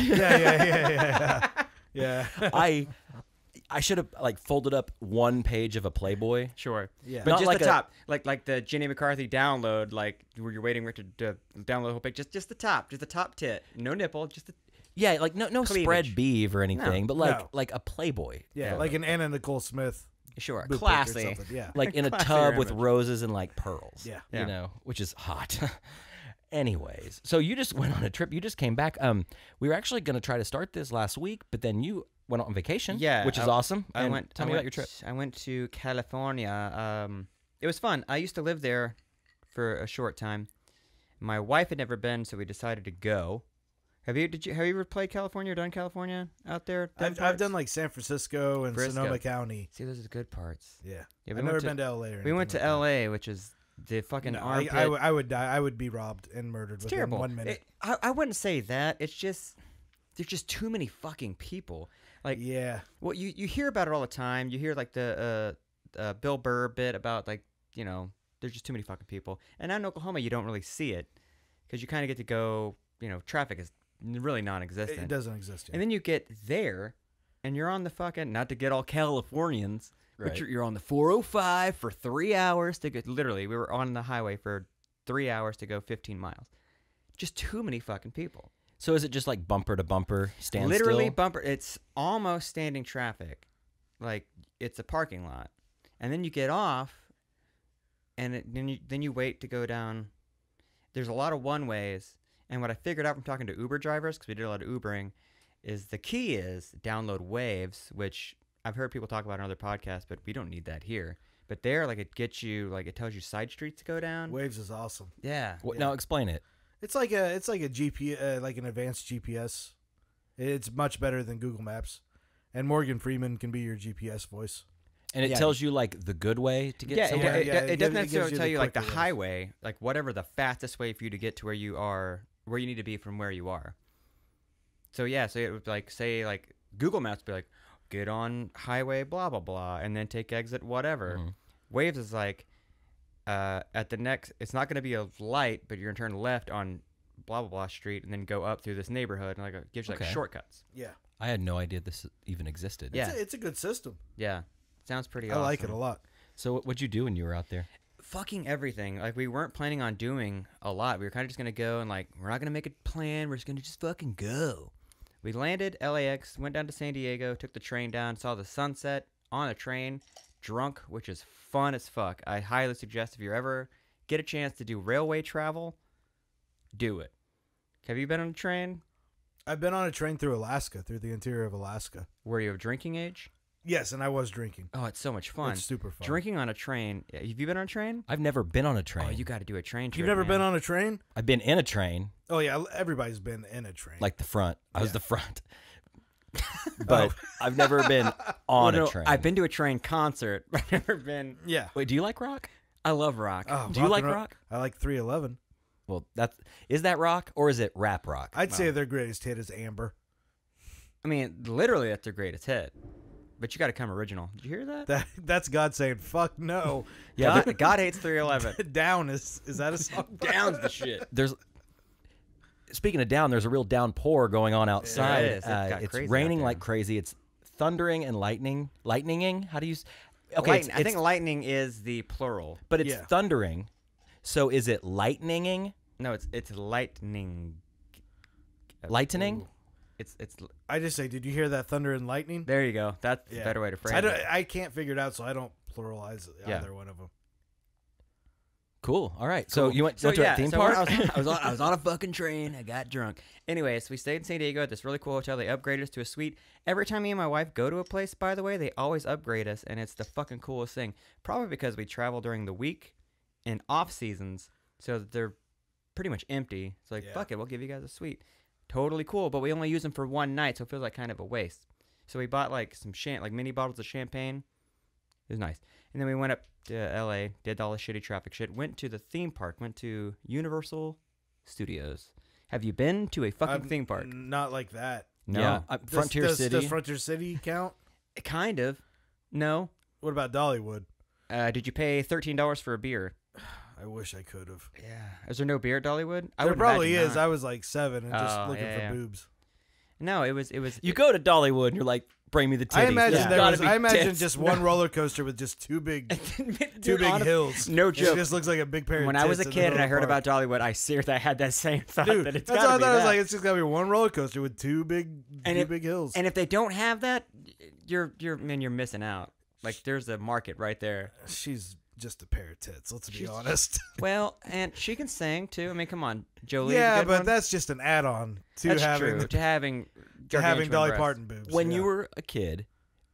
Yeah.
I should have like folded up one page of a Playboy.
Sure.
Yeah.
But
Not
just
like
the top, like the Jenny McCarthy download, like where you're waiting to download the whole page. Just the top, just the top tit, no nipple, just the.
Yeah, like no
Cleavage.
spread beef or anything, but like
No.
like a Playboy.
Yeah, like an Anna Nicole Smith.
Sure,
boot pic or
classy.
something. Yeah.
Like in a
Classy
tub with
image.
roses and like pearls.
Yeah.
Yeah.
You know, which is hot. Anyways, so you just went on a trip. You just came back. We were actually going to try to start this last week, but then you went on vacation.
Yeah,
which is awesome. And tell me
I
about your trip.
I went to California. It was fun. I used to live there for a short time. My wife had never been, so we decided to go. Have you ever played California or done California out there?
I've done like San Francisco and
Frisco.
Sonoma County.
See, those are the good parts.
Yeah.
Yeah, we
I've
went
never
to-
been to LA.
We went to L.A., which is the fucking armpit.
I would die. I would be robbed and murdered within
terrible.
1 minute.
I wouldn't say that. It's just there's just too many fucking people. Like,
Yeah.
well, you hear about it all the time. You hear like the Bill Burr bit about like, you know, there's just too many fucking people. And out in Oklahoma, you don't really see it because you kind of get to go. You know, traffic is really non-existent.
It doesn't exist yet.
And then you get there, and you're on the fucking, not to get all Californians,
Right.
but you're on the 405 for 3 hours to go. Literally, we were on the highway for 3 hours to go 15 miles. Just too many fucking people.
So is it just like bumper to bumper standstill?
Literally bumper. It's almost standing traffic. Like, it's a parking lot. And then you get off, and then you wait to go down. There's a lot of one-ways. And what I figured out from talking to Uber drivers, because we did a lot of Ubering, is the key is download Waves, which I've heard people talk about on other podcasts, but we don't need that here. But there, like, it gets you, like, it tells you side streets to go down.
Waves is awesome.
Yeah.
Now explain it.
It's like a GPS, like an advanced GPS. It's much better than Google Maps. And Morgan Freeman can be your GPS voice.
And it
Yeah.
tells you like the good way to get
Yeah,
somewhere.
it
it
doesn't
gives
necessarily
you
tell
the
you, like, the
quicker ways.
highway, like, whatever the fastest way for you to get to where you are, where you need to be from where you are. So, yeah, so it would, like, say, like, Google Maps would be like, get on highway blah, blah, blah, and then take exit whatever.
Mhm.
Waves is like, at the next, it's not going to be a light, but you're going to turn left on blah, blah, blah street and then go up through this neighborhood, and, like, it gives you, like,
Okay.
shortcuts.
Yeah.
I had no idea this even existed.
Yeah.
It's a good system.
Yeah. Sounds pretty
I
awesome.
like it a lot.
So what'd you do when you were out there?
Fucking everything. Like, we weren't planning on doing a lot. We were kind of just going to go and, like, we're not going to make a plan. We're just going to just fucking go. We landed LAX, went down to San Diego, took the train down, saw the sunset on a train, drunk, which is fun as fuck. I highly suggest if you ever get a chance to do railway travel, do it. Have you been on a train?
I've been on a train through Alaska, through the interior of Alaska.
Were you of drinking age?
Yes, and I was drinking.
Oh, it's so much fun.
It's super fun.
Drinking on a train. Have you been on a train?
I've never been on a train.
Oh, you got to do a train trip.
You've never
man.
been on a train?
I've been in a train,
Oh yeah, everybody's been in a train.
like the front. I was
Yeah.
the front. But I've never been on
Well, no,
a train.
I've been to a train concert, but I've never been.
yeah.
Wait, do you like rock?
I love rock.
Oh,
Do you like
and
rock?
I like 311.
Well, is that rock or is it rap rock?
I'd say their greatest hit is Amber.
I mean, literally, that's their greatest hit. But you got to come original. Did you hear that?
That's God saying fuck no.
Yeah,
God hates 311.
Down is that a song?
Down's the shit.
there's. Speaking of down, there's a real downpour going on outside.
There is. It got
It's
crazy out
raining
there.
like crazy. It's thundering and lightninging. How do you? Okay,
I think lightning is the plural.
but it's
Yeah.
thundering. So is it lightninging?
No, it's lightning.
Lightning?
It's
I just say, did you hear that thunder and lightning?
there you go. That's
Yeah.
a better way to phrase
I
it.
I can't figure it out, so I don't pluralize
Yeah.
either one of them.
cool. All right. So you went to a theme
so
park?
I was on a fucking train. I got drunk. Anyways, we stayed in San Diego at this really cool hotel. They upgraded us to a suite. Every time me and my wife go to a place, by the way, they always upgrade us, and it's the fucking coolest thing. Probably because we travel during the week and off seasons, so that they're pretty much empty. It's like, fuck it, we'll give you guys a suite. Totally cool, but we only use them for one night, so it feels like kind of a waste. So we bought like some mini bottles of champagne. It was nice. And then we went up to LA, did all the shitty traffic shit, went to the theme park, went to Universal Studios. Have you been to a fucking theme park?
Not like that.
No.
Yeah. Frontier City.
Does Frontier City count?
Kind of. No.
What about Dollywood?
Did you pay $13 for a beer?
I wish I could have.
Yeah. Is there no beer at Dollywood?
There probably is.
Not.
I was like 7 and just looking for boobs.
No, it was.
You go to Dollywood and you're like, bring me the titties.
I imagine just one roller coaster with just two big hills.
No joke.
It just looks like a big pair of
When
tits
I was a kid and I heard
park.
about Dollywood, I seriously had that same thought.
Dude,
that it's
that's what I
gotta
thought.
be
I was
that.
like, it's just gotta be one roller coaster with two big hills.
And if they don't have that, you're missing out. Like there's a market right there.
She's just a pair of tits. Let's be honest.
Well, and she can sing too. I mean, come on, Jolie.
Yeah, but
one.
that's just an add-on to
That's
having
true. To having
Dolly Parton boobs.
When you were a kid,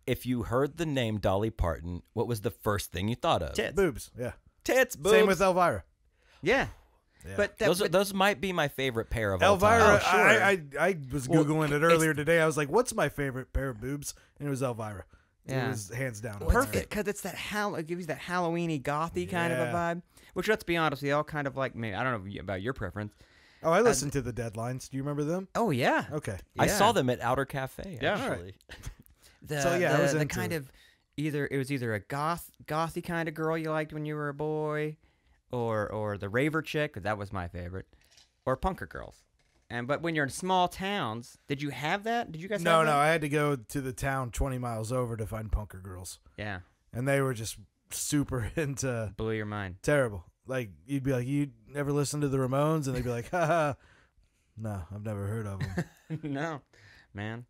if you heard the name Dolly Parton, what was the first thing you thought of?
Tits.
Boobs. Yeah.
Tits. Boobs.
Same with Elvira.
Yeah.
Yeah.
But
those might be my favorite pair of all time.
Elvira,
time.
I was Googling it earlier today. I was like, what's my favorite pair of boobs? And it was Elvira.
Yeah.
It was hands down.
Perfect, because it's that it gives you that Halloweeny gothy kind of a vibe. Which, let's be honest, we all kind of like. I don't know about your preference.
Oh, I listened to the Deadlines. Do you remember them?
Oh yeah.
Okay.
I saw them at Outer Cafe.
Yeah.
Actually.
I was
the
into
kind of it was either a gothy kind of girl you liked when you were a boy, or the raver chick, 'cause that was my favorite, or punker girls. But when you're in small towns, did you have that? Did you guys?
No,
have that?
I had to go to the town 20 miles over to find punker girls,
Yeah,
and they were just super into
blew your mind.
terrible. Like you'd be like, you never listened to the Ramones, and they'd be like, haha, no, I've never heard of them.
No, man.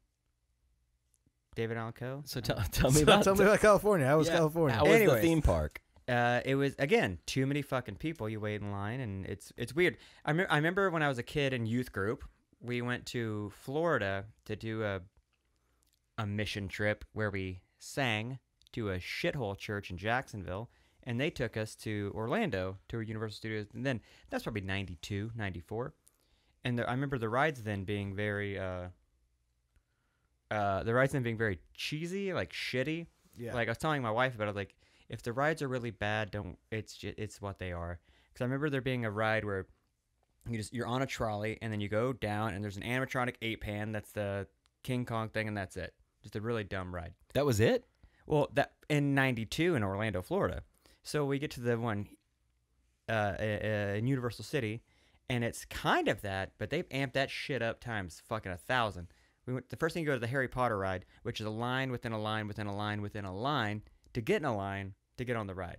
David Allan Coe.
So tell me about
California. How was California?
How was the
Anyways.
theme park?
It was, again, too many fucking people. You wait in line, and it's weird. I remember when I was a kid in youth group, we went to Florida to do a mission trip where we sang to a shithole church in Jacksonville, and they took us to Orlando to Universal Studios, and then that's probably 92, 94. And I remember the rides then being very cheesy, like shitty.
Yeah.
Like I was telling my wife about it, like, if the rides are really bad, it's what they are. Because I remember there being a ride where you're on a trolley and then you go down and there's an animatronic ape hand that's the King Kong thing, and that's it. Just a really dumb ride.
That was it?
Well, that in 92 in Orlando, Florida. So we get to the one in Universal City, and it's kind of that, but they've amped that shit up times fucking 1,000. The first thing you go to the Harry Potter ride, which is a line within a line within a line within a line to get in a line to get on the ride.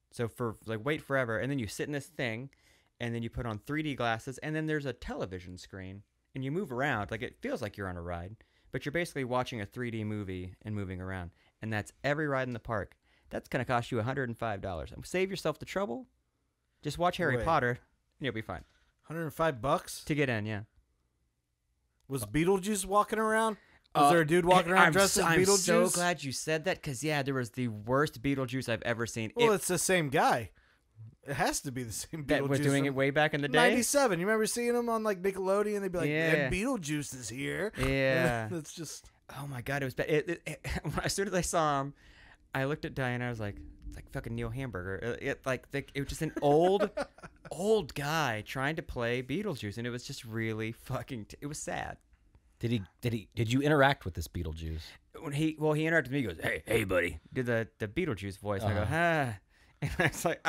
So for wait forever, and then you sit in this thing, and then you put on 3D glasses, and then there's a television screen, and you move around. Like it feels like you're on a ride, but you're basically watching a 3D movie and moving around. And that's every ride in the park. That's going to cost you $105. Save yourself the trouble. Just watch Harry Potter, and you'll be fine.
$105
To get in, yeah.
Was Beetlejuice walking around? Was there a dude walking around dressed as Beetlejuice?
I'm so glad you said that, because, yeah, there was the worst Beetlejuice I've ever seen.
Well, it's the same guy. It has to be the same Beetlejuice.
That was doing it way back in the day?
97. You remember seeing him on, like, Nickelodeon? They'd be like, and Beetlejuice is here.
Yeah.
It's just...
Oh, my God. It was bad. As soon as I saw him, I looked at Diana. I was like, it's like fucking Neil Hamburger. It was just an old guy trying to play Beetlejuice, and it was just really fucking... it was sad.
Did you interact with this Beetlejuice?
When he interacted with me, he goes, hey buddy, did the Beetlejuice voice. And I go, and I was like,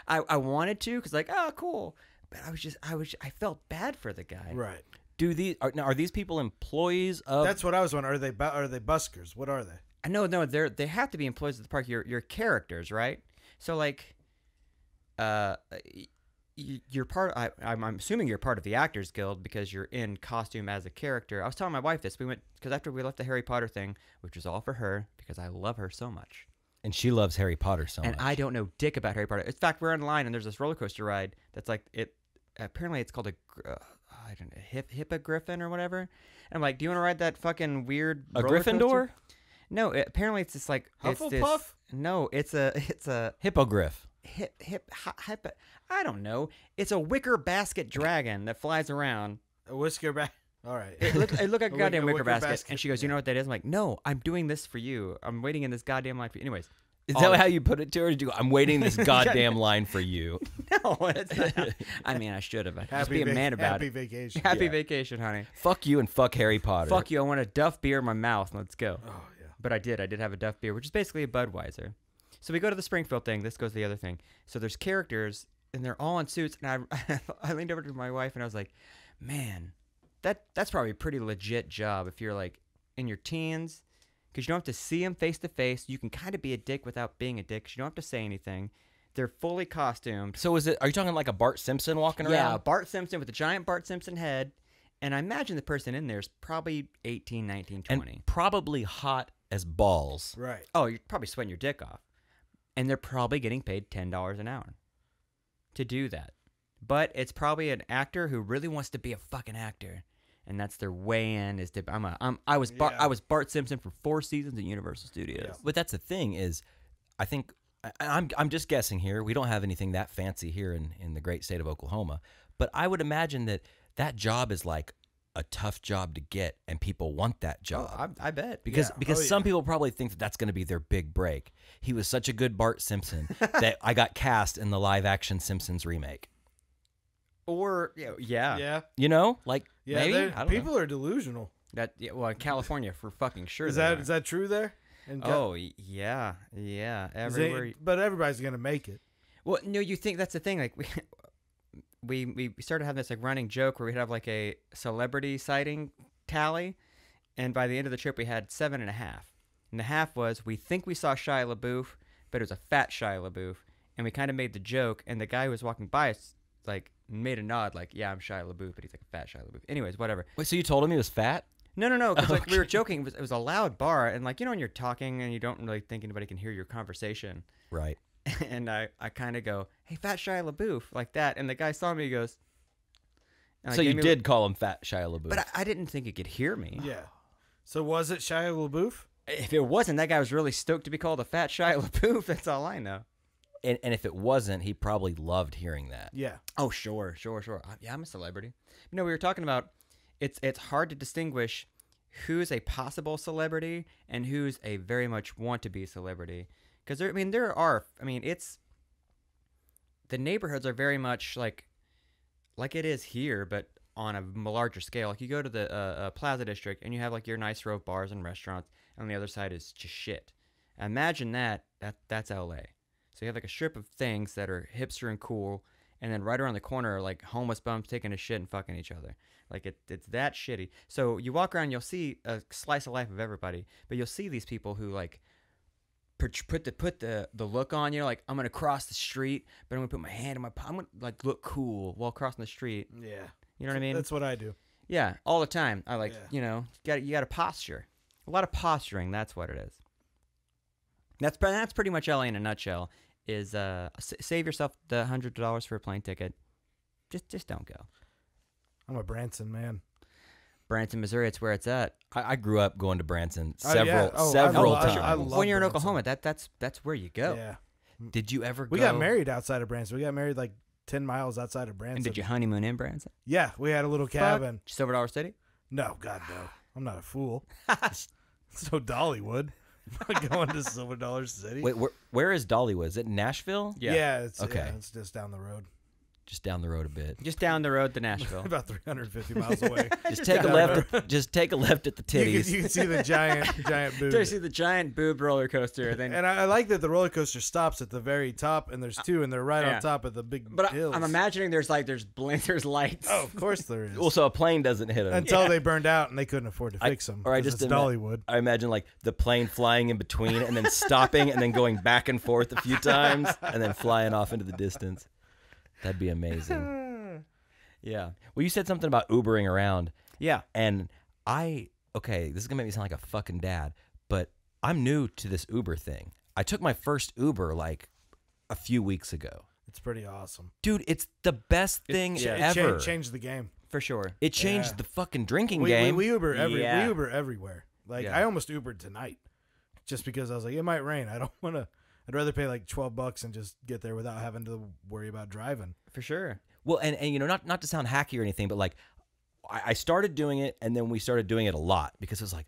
I wanted to, because like, oh cool, but I felt bad for the guy.
Right.
Are these people employees of?
That's what I was wondering. Are they buskers? What are they?
No, they have to be employees of the park. You're characters, right? So like, you're part. I'm assuming you're part of the Actors Guild because you're in costume as a character. I was telling my wife this. We went because after we left the Harry Potter thing, which was all for her because I love her so much.
And she loves Harry Potter so
And
much.
I don't know dick about Harry Potter. In fact, we're online and there's this roller coaster ride that's like it. Apparently, it's called I don't know, hippogriffin or whatever. And I'm like, do you want to ride that fucking weird
a
roller
Gryffindor?
coaster? No, apparently it's just like
Hufflepuff?
No, it's a
Hippogriff.
I don't know. It's a wicker basket dragon that flies around.
A whisker back. All right.
It looked like a goddamn wicker
wicker
basket.
basket.
And she goes, you know what that is? I'm like, no, I'm doing this for you. I'm waiting in this goddamn line for you. Anyways.
Is that how you put it to her? Did you go, I'm waiting this goddamn line for you.
No, it's not. I mean, I should have. Just be a man about
happy
it.
vacation.
Happy vacation, honey.
Fuck you and fuck Harry Potter.
Fuck you. I want a Duff beer in my mouth. Let's go.
Oh yeah.
But I did have a Duff beer, which is basically a Budweiser. So we go to the Springfield thing. This goes to the other thing. So there's characters, and they're all in suits. And I leaned over to my wife, and I was like, man, that's probably a pretty legit job if you're like in your teens, because you don't have to see them face to face. You can kind of be a dick without being a dick. 'Cause you don't have to say anything. They're fully costumed.
So are you talking like a Bart Simpson walking around?
Yeah, Bart Simpson with a giant Bart Simpson head. And I imagine the person in there is probably 18, 19, 20.
And probably hot as balls.
Right.
Oh, you're probably sweating your dick off. And they're probably getting paid $10 an hour to do that. But it's probably an actor who really wants to be a fucking actor. And that's their way in is to I was Bart Simpson for 4 seasons at Universal Studios.
Yeah.
But that's the thing is, I think I'm just guessing here. We don't have anything that fancy here in the great state of Oklahoma. But I would imagine that job is like a tough job to get, and people want that job.
Oh, I bet.
Because
Yeah.
some people probably think that that's going to be their big break. He was such a good Bart Simpson that I got cast in the live action Simpsons remake.
Or yeah.
Yeah.
You know, like
Yeah.
maybe I don't
People are delusional.
Well, in California for fucking sure.
Is
they are.
that true there? And
Yeah.
is
Everywhere.
but everybody's gonna make it.
Well, no, you think that's the thing. Like we started having this like running joke where we'd have like a celebrity sighting tally, and by the end of the trip we had 7.5. And the half was we think we saw Shia LaBeouf, but it was a fat Shia LaBeouf, and we kind of made the joke, and the guy who was walking by us like made a nod, like, yeah, I'm Shia LaBeouf, but he's like a fat Shia LaBeouf. Anyways, whatever.
Wait, so you told him he was fat?
No, because like we were joking. It was a loud bar, and like when you're talking and you don't really think anybody can hear your conversation.
Right.
And I kind of go, hey, fat Shia LaBeouf, like that. And the guy saw me, he goes.
So you did call him fat Shia LaBeouf.
But I didn't think it could hear me.
Yeah. So was it Shia LaBeouf?
If it wasn't, that guy was really stoked to be called a fat Shia LaBeouf. That's all I know.
And if it wasn't, he probably loved hearing that.
Yeah.
Oh, sure. Yeah, I'm a celebrity. No, we were talking about it's hard to distinguish who's a possible celebrity and who's a very much want to be celebrity. Because it's the neighborhoods are very much like it is here, but on a larger scale. Like you go to the Plaza District and you have like your nice row of bars and restaurants, and on the other side is just shit. Imagine that's LA. So you have like a strip of things that are hipster and cool, and then right around the corner are like homeless bums taking a shit and fucking each other. Like it's that shitty. So you walk around, you'll see a slice of life of everybody, but you'll see these people who like put the look on you, like I'm gonna cross the street, but I'm gonna put my hand in my pocket. I'm gonna like look cool while crossing the street.
Yeah.
You know what I mean?
That's what I do.
Yeah, all the time. I like,
Yeah.
you got to posture. A lot of posturing. That's what it is. That's pretty much LA in a nutshell. Is save yourself the $100 for a plane ticket. Just don't go.
I'm a Branson man.
Branson, Missouri. It's where it's at.
I grew up going to Branson
Oh, yeah.
several
I
times.
love
When you're in
Branson.
Oklahoma, that's where you go.
Yeah.
Did you ever
We
go?
got married outside of Branson. We got married like 10 miles outside of Branson.
And did you honeymoon in Branson?
Yeah, we had a little cabin.
Silver Dollar City.
No, God, no. I'm not a fool. So Dollywood. I'm not going to Silver Dollar City.
Wait, where is Dollywood? Is it Nashville?
Yeah, it's,
Okay.
yeah, it's just down the road.
Just down the road a bit.
Just down the road to Nashville.
About 350 miles away.
Just take a left. Just take a left at the titties.
You can see the giant boob.
There you see the giant boob roller coaster. Then,
And I like that the roller coaster stops at the very top, and there's two, and they're right
Yeah.
on top of the big
but
hills.
I'm imagining there's lights.
Oh, of course there is.
Well, so a plane doesn't hit them.
Until they burned out and they couldn't afford to fix them.
or I
'cause
just
it's Dollywood.
I imagine like the plane flying in between and then stopping and then going back and forth a few times and then flying off into the distance. That'd be amazing.
Yeah.
Well, you said something about Ubering around,
Yeah.
and okay, this is gonna make me sound like a fucking dad, but I'm new to this Uber thing. I took my first Uber like a few weeks ago.
It's pretty awesome.
Dude, it's the best thing ever.
It changed the game.
For sure.
It changed the fucking drinking game.
We Uber we Uber everywhere. Like
Yeah.
I almost Ubered tonight, just because I was like, it might rain. I don't want to. I'd rather pay like $12 and just get there without having to worry about driving.
For sure.
Well, and you know, not to sound hacky or anything, but like I started doing it, and then we started doing it a lot because it was like,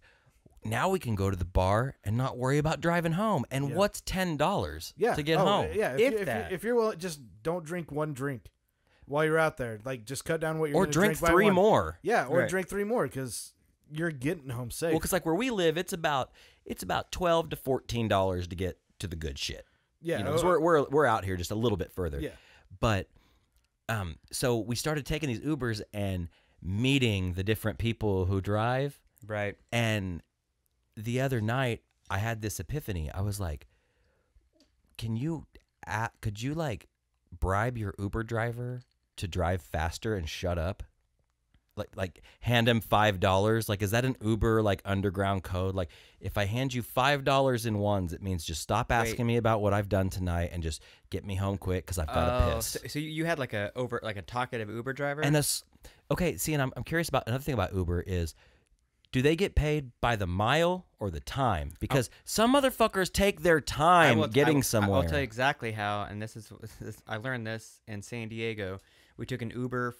now we can go to the bar and not worry about driving home. And what's $10 to get home?
Yeah, if you're willing, just don't drink one drink while you're out there. Like just cut down what you're
Or
gonna
drink
by
3
one.
more.
Yeah, or
Right.
drink 3 more because you're getting home safe.
Well, because like where we live, it's about $12 to $14 to get to the good shit.
yeah,
You know, 'cause we're out here just a little bit further.
Yeah.
But so we started taking these Ubers and meeting the different people who drive.
Right.
And the other night, I had this epiphany. I was like, could you like bribe your Uber driver to drive faster and shut up? Like hand him $5. Like, is that an Uber like underground code? Like, if I hand you $5 in ones, it means just stop asking me about what I've done tonight and just get me home quick because I've got to piss.
So you had like a talkative Uber driver?
And that's okay. See, and I'm curious about another thing about Uber is, do they get paid by the mile or the time? Because some motherfuckers take their time getting somewhere.
I'll tell you exactly how. And this is I learned this in San Diego. We took an Uber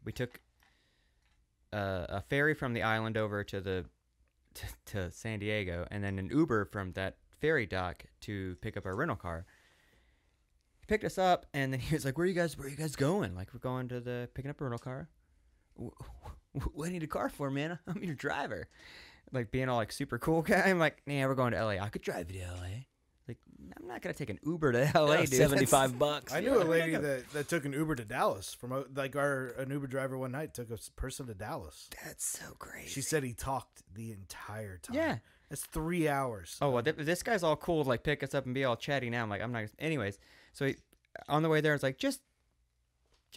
we took a ferry from the island over to San Diego, and then an Uber from that ferry dock to pick up our rental car. He picked us up, and then he was like, "Where are you guys going?" Like, we're going to picking up a rental car. What do you need a car for, man? I'm your driver. Like, being all like super cool guy. I'm like, nah, we're going to LA. I could drive you to LA. Like, I'm not gonna take an Uber to LA, dude.
$75.
I knew a lady that took an Uber to Dallas from like an Uber driver one night took a person to Dallas.
That's so crazy.
She said he talked the entire time.
Yeah.
That's 3 hours.
Oh, well, this guy's all cool to, like, pick us up and be all chatty now. I'm like, I'm not. Anyways, so on the way there, it's like, just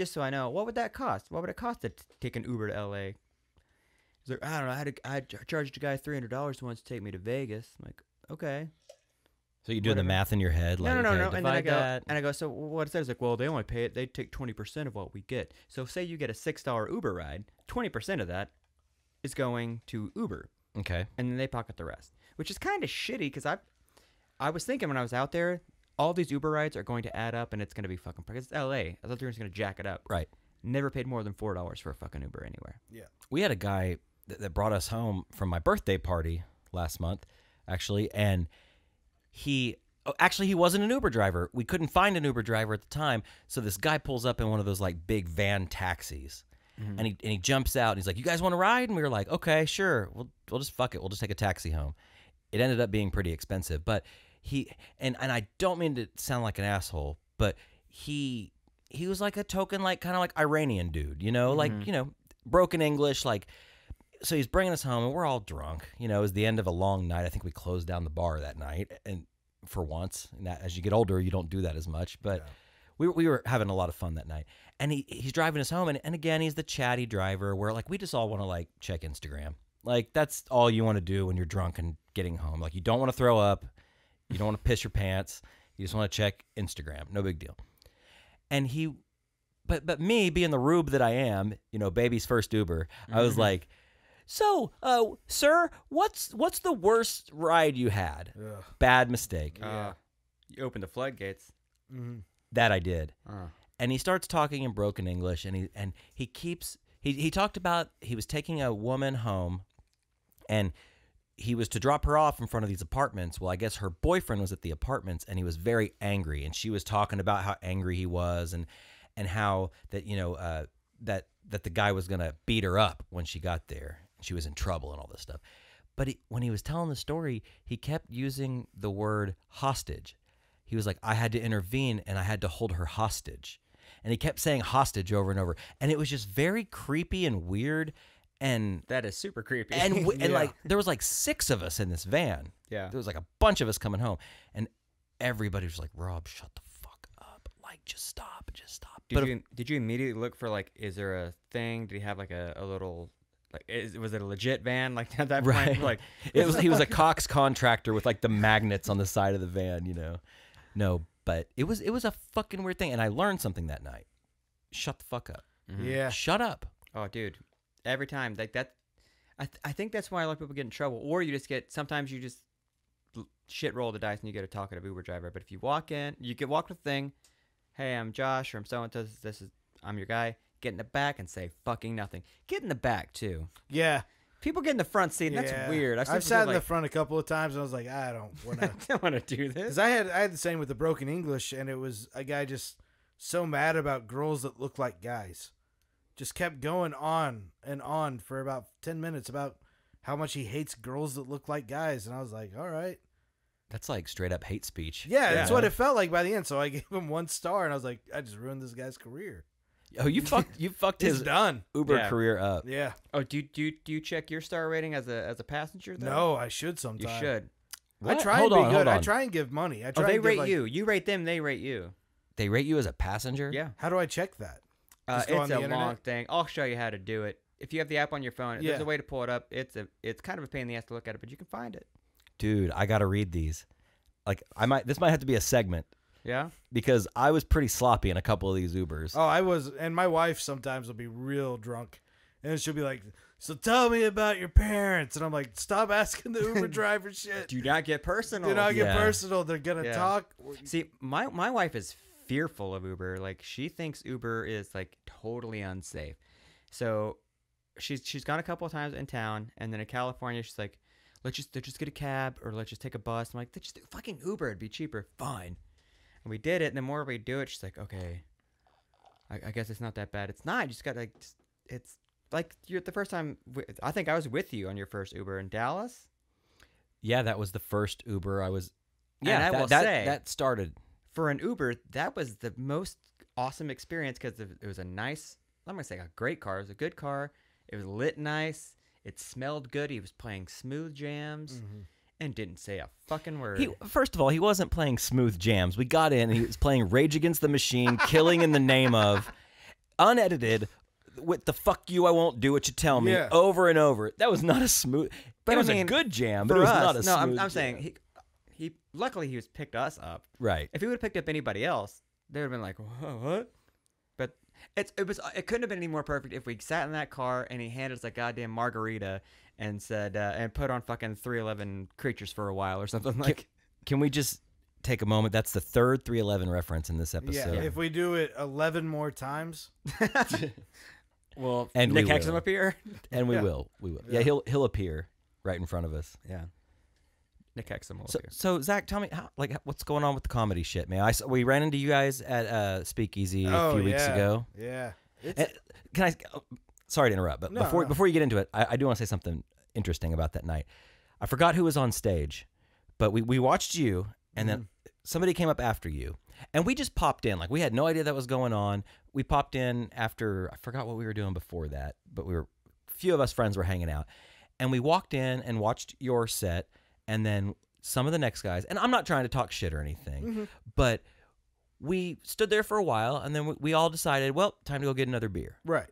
so I know, what would that cost? What would it cost to take an Uber to LA? He's like, I don't know. I charged a guy $300 once to take me to Vegas. I'm like, okay.
So you do the math in your head? Like,
No.
okay,
And then I
divide
go, so what's that? He's like, well, they only pay it. They take 20% of what we get. So say you get a $6 Uber ride, 20% of that is going to Uber.
Okay.
And then they pocket the rest, which is kind of shitty because I was thinking when I was out there, all these Uber rides are going to add up and it's going to be fucking, because it's LA. I thought they were just going to jack it up.
Right.
Never paid more than $4 for a fucking Uber anywhere.
Yeah.
We had a guy that brought us home from my birthday party last month, actually, and he wasn't an Uber driver. We couldn't find an Uber driver at the time, so this guy pulls up in one of those like big van taxis, and he jumps out and he's like, "You guys want to ride?" And we were like, "Okay, sure. We'll just fuck it. We'll just take a taxi home." It ended up being pretty expensive, but he and I don't mean to sound like an asshole, but he was like a token, like kind of like Iranian dude, you know, like, you know, broken English, like. So he's bringing us home, and we're all drunk. You know, it was the end of a long night. I think we closed down the bar that night, and for once, and that, as you get older, you don't do that as much. But we were having a lot of fun that night. And he's driving us home, and again, he's the chatty driver where, like, we just all want to, like, check Instagram. Like, that's all you want to do when you're drunk and getting home. Like, you don't want to throw up. You don't want to piss your pants. You just want to check Instagram. No big deal. And but me, being the rube that I am, you know, baby's first Uber, I was like, so, sir, what's the worst ride you had?
Ugh.
Bad mistake.
You opened the floodgates.
Mm-hmm.
That I did. And he starts talking in broken English, and he talked about he was taking a woman home, and he was to drop her off in front of these apartments. Well, I guess her boyfriend was at the apartments, and he was very angry, and she was talking about how angry he was, and how that, you know, that the guy was gonna beat her up when she got there. She was in trouble and all this stuff. But when he was telling the story, he kept using the word hostage. He was like, I had to intervene and I had to hold her hostage. And he kept saying hostage over and over. And it was just very creepy and weird. And
that is super creepy.
And like, there was like 6 of us in this van.
Yeah.
There was like a bunch of us coming home. And everybody was like, Rob, shut the fuck up. Like, just stop.
Did you immediately look for, like, is there a thing? Did he have like a little was it a legit van? Like at that
Right.
point, like
he was a Cox contractor with like the magnets on the side of the van, No, but it was a fucking weird thing, and I learned something that night. Shut the fuck up.
Yeah.
Shut up.
oh, dude, every time like that. I think that's why a lot of people get in trouble, or you just get sometimes you just shit roll the dice and you get a talkative Uber driver. But if you walk in, you can walk the thing. Hey, I'm Josh, or I'm so and so. I'm your guy. Get in the back and say fucking nothing. Get in the back too.
Yeah.
People get in the front seat. And
Yeah.
That's weird.
I've sat in the front a couple of times and I was like, I don't want to.
don't want to do this.
Because I had the same with the broken English, and it was a guy just so mad about girls that look like guys. Just kept going on and on for about 10 minutes about how much he hates girls that look like guys. And I was like, all right.
That's like straight up hate speech.
Yeah, that's what it felt like by the end. So I gave him 1 star, and I was like, I just ruined this guy's career.
Oh, you fucked
He's
his
done.
Uber career up.
Yeah.
Oh, do you check your star rating as a passenger? Though?
No, I should sometime.
You should.
What?
I try
Hold
and be
on,
good.
hold
I
on.
try and give money. I try
Oh, they
and give,
rate
like,
you. You rate them. They rate you.
They rate you as a passenger?
Yeah.
How do I check that? Just go on
It's
the
a
internet?
long thing. I'll show you how to do it. If you have the app on your phone,
Yeah.
there's a way to pull it up. It's kind of a pain in the ass to look at it, but you can find it.
Dude, I got to read these. Like this might have to be a segment
Yeah.
because I was pretty sloppy in a couple of these Ubers.
Oh, I was, and my wife sometimes will be real drunk, and she'll be like, "So tell me about your parents," and I'm like, "Stop asking the Uber driver shit.
Do not get personal.
Do not get
Yeah.
personal. They're gonna
Yeah.
talk."
See, my wife is fearful of Uber. Like she thinks Uber is like totally unsafe. So she's gone a couple of times in town, and then in California, she's like, let's just get a cab or let's just take a bus. I'm like, just do fucking Uber. It'd be cheaper. Fine. And we did it. And the more we do it, she's like, okay, I guess it's not that bad. It's not. You just got like, it's like you're the first time. I think I was with you on your first Uber in Dallas.
Yeah, that was the first Uber I was.
And
Yeah,
I will
that
say-
that started.
For an Uber, that was the most awesome experience because it was a nice, I'm going to say a great car. It was a good car. It was lit nice. It smelled good. He was playing smooth jams and didn't say a fucking word.
First of all, he wasn't playing smooth jams. We got in and he was playing Rage Against the Machine, Killing in the Name of, unedited, with the fuck you, I won't do what you tell me,
Yeah.
over and over. That was not a smooth,
But
it
I
was a
mean,
good jam, but
for
it was
us,
not a
no,
smooth
I'm saying
jam.
he luckily he was picked us up.
Right.
If he would have picked up anybody else, they would have been like, what? But it couldn't have been any more perfect if we sat in that car and he handed us a goddamn margarita and said and put on fucking 311 Creatures for a while or something like.
Can we just take a moment? That's the third 311 reference in this
Yeah,
episode.
if we do it 11 more times,
Well,
And
Nick
we
Hexum
will.
up here.
And we
Yeah.
will. Yeah,
Yeah.
he'll appear right in front of us.
Yeah. Nick Hexum will
So,
appear.
so Zach, tell me what's going on with the comedy shit, man? We ran into you guys at Speakeasy a few weeks ago.
Yeah.
And can I? Sorry to interrupt, but
No,
before
no.
you get into it, I do want to say something interesting about that night. I forgot who was on stage, but we watched you, and then somebody came up after you, and we just popped in. Like we had no idea that was going on. We popped in after I forgot what we were doing before that, but a few of us friends were hanging out, and we walked in and watched your set, and then some of the next guys. And I'm not trying to talk shit or anything, but we stood there for a while, and then we all decided, well, time to go get another beer.
Right.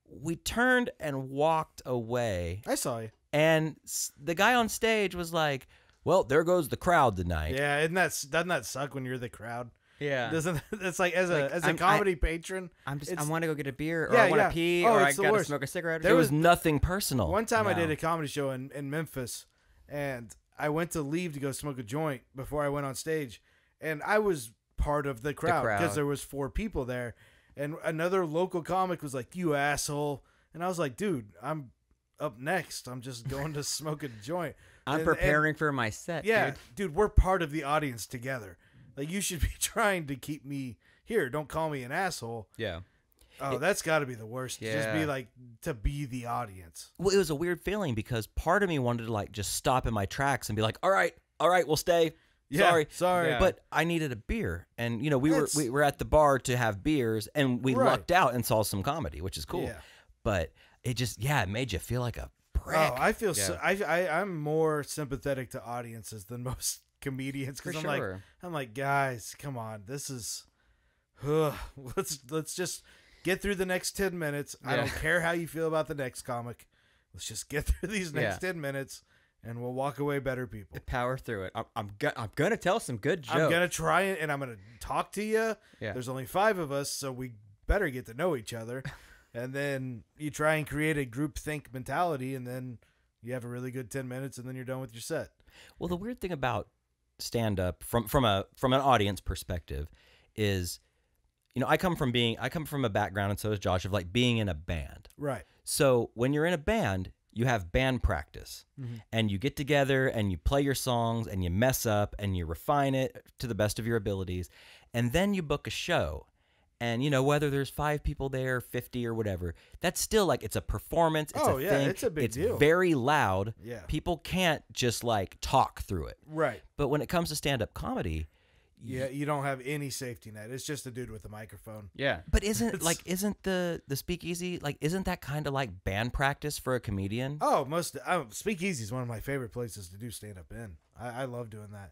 We turned and walked away,
I saw you.
and the guy on stage was like, well, there goes the crowd tonight.
Yeah, doesn't that suck when you're the crowd?
Yeah.
Doesn't it's like as a
I'm-
comedy patron?
I
it's-
want to go get a beer, or
Yeah,
I want to
yeah.
pee,
Oh,
or I
it's the
got to
worst.
smoke a cigarette.
There was nothing personal.
One time I
No.
did a comedy show in Memphis, and I went to leave to go smoke a joint before I went on stage, and I was part of the crowd because
crowd.
there was 4 people there, and another local comic was like, "You asshole," and I was like, "Dude, I'm up next. I'm just going to smoke a joint.
I'm
And-
preparing for my set,
Yeah,
dude.
dude, we're part of the audience together. Like, you should be trying to keep me here. Don't call me an asshole.
Yeah.
Oh, that's got to be the worst. To just be
Yeah.
like, to be the audience.
Well, it was a weird feeling because part of me wanted to like just stop in my tracks and be like, all right, we'll stay.
Yeah,
Sorry.
Yeah.
But I needed a beer. And, we
That's-
were at the bar to have beers, and we
Right.
lucked out and saw some comedy, which is cool.
Yeah.
But it just, it made you feel like a prick.
Oh, I feel so. I'm more sympathetic to audiences than most comedians
For
because
sure.
I'm like, guys, come on, this is, let's just get through the next 10 minutes. I
Yeah.
don't care how you feel about the next comic. let's just get through these next 10 minutes and we'll walk away better people.
Power through it. I'm gonna tell some good jokes.
I'm gonna try it, and I'm gonna talk to you.
Yeah.
There's only 5 of us, so we better get to know each other. And then you try and create a groupthink mentality, and then you have a really good 10 minutes, and then you're done with your set.
Well, the weird thing about stand-up from an audience perspective is, I come from a background, and so does Josh, of like being in a band.
Right.
So when you're in a band, you have band practice, and you get together and you play your songs and you mess up and you refine it to the best of your abilities, and then you book a show. And, whether there's 5 people there, 50 or whatever, that's still like, it's a performance. It's a thing.
It's a big deal.
It's very loud.
Yeah.
People can't just like talk through it.
Right.
But when it comes to stand-up comedy,
yeah, you don't have any safety net. It's just a dude with a microphone.
Yeah.
but isn't the speakeasy, like, isn't that kind of like band practice for a comedian?
Oh, Speakeasy is one of my favorite places to do stand-up in. I love doing that.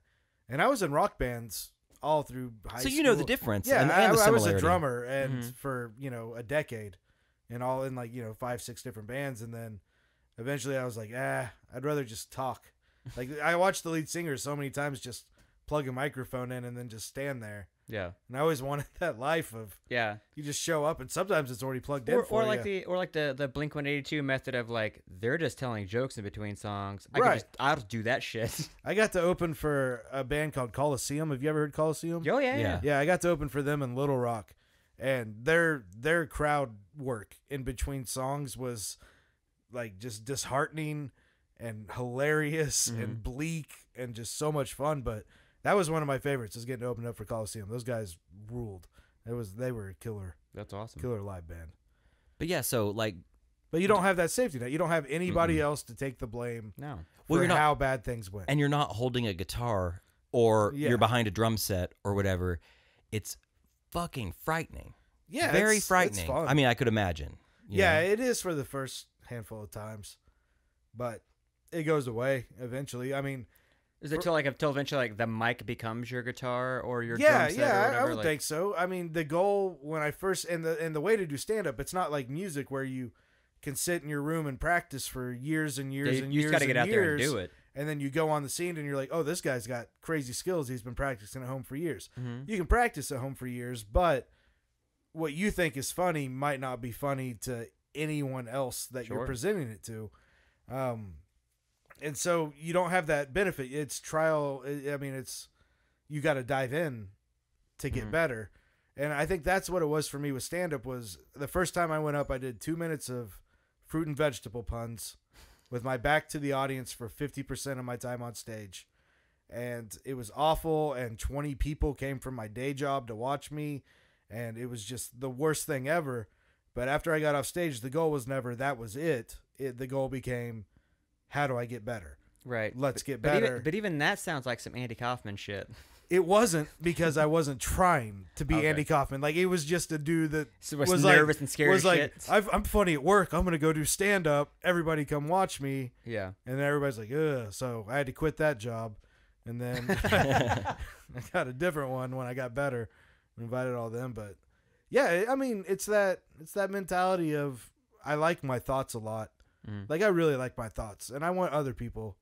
And I was in rock bands all through high school.
So you know the difference.
Yeah,
and the
I was
similarity.
a drummer and for, a decade, and all in like, 5, 6 different bands. And then eventually I was like, I'd rather just talk. Like, I watched the lead singer so many times just plug a microphone in and then just stand there.
Yeah.
And I always wanted that life of you just show up, and sometimes it's already plugged in for you.
Or like the Blink-182 method of like, they're just telling jokes in between songs. I'll just do that shit.
I got to open for a band called Coliseum. Have you ever heard Coliseum?
Oh yeah.
Yeah, I got to open for them in Little Rock, and their crowd work in between songs was like just disheartening and hilarious and bleak and just so much fun. But that was one of my favorites, is getting to open up for Coliseum. Those guys ruled. They were a killer.
That's awesome.
Killer live band.
But yeah, so like,
but you don't have that safety net. You don't have anybody else to take the blame.
No.
For how bad things went.
And you're not holding a guitar or you're behind a drum set or whatever. It's fucking frightening.
Yeah,
very frightening.
It's fun.
I mean, I could imagine.
Yeah, it is for the first handful of times, but it goes away eventually. I mean,
is it till eventually like the mic becomes your guitar or your drum set or
whatever? I would
like...
think so. I mean, the goal when I first and the way to do stand up, it's not like music where you can sit in your room and practice for years and years and years.
You just got to get out there and do it.
And then you go on the scene and you're like, oh, this guy's got crazy skills. He's been practicing at home for years. You can practice at home for years, but what you think is funny might not be funny to anyone else that you're presenting it to. And so you don't have that benefit. It's trial. I mean, you got to dive in to get better. And I think that's what it was for me with stand-up. Was the first time I went up, I did 2 minutes of fruit and vegetable puns with my back to the audience for 50% of my time on stage. And it was awful. And 20 people came from my day job to watch me. And it was just the worst thing ever. But after I got off stage, the goal was never that was it. The goal became, how do I get better?
Right.
Let's get better.
But even that sounds like some Andy Kaufman shit.
It wasn't, because I wasn't trying to be Andy Kaufman. Like, it was just a dude that
was nervous and scared.
Was like, I'm funny at work. I'm gonna go do stand up. Everybody come watch me.
Yeah.
And then everybody's like, ugh. So I had to quit that job, and then I got a different one when I got better. Invited all them, but yeah, I mean, it's that mentality of, I like my thoughts a lot. Like, I really like my thoughts, and I want other people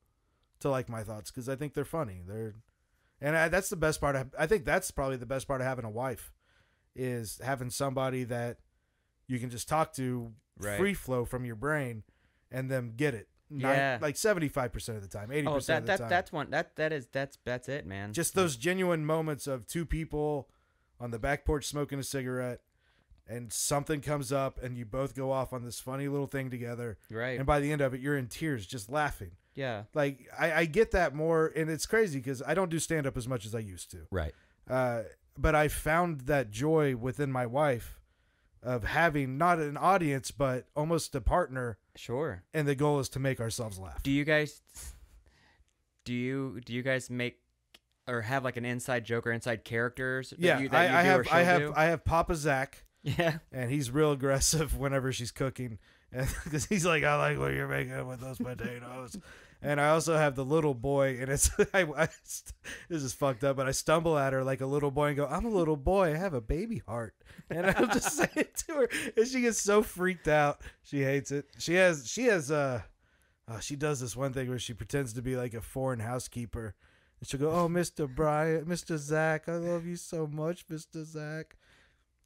to like my thoughts because I think they're funny. That's the best part. I think that's probably the best part of having a wife, is having somebody that you can just talk to free flow from your brain and them get it. Like 75% of the time, 80% of the time.
That's it, man.
Just those genuine moments of two people on the back porch smoking a cigarette, and something comes up and you both go off on this funny little thing together.
Right.
And by the end of it, you're in tears just laughing.
Yeah.
Like, I get that more, and it's crazy because I don't do stand-up as much as I used to.
Right.
But I found that joy within my wife of having not an audience, but almost a partner.
Sure.
And the goal is to make ourselves laugh.
Do you guys make or have like an inside joke or inside characters?
I have Papa Zach.
Yeah.
And he's real aggressive whenever she's cooking, because he's like, I like what you're making with those potatoes. And I also have the little boy, and it's this is fucked up, but I stumble at her like a little boy and go, "I'm a little boy. I have a baby heart," and I'll just say it to her, and she gets so freaked out. She hates it. She does this one thing where she pretends to be like a foreign housekeeper, and she'll go, "Oh, Mr. Bryant, Mr. Zach, I love you so much, Mr. Zach."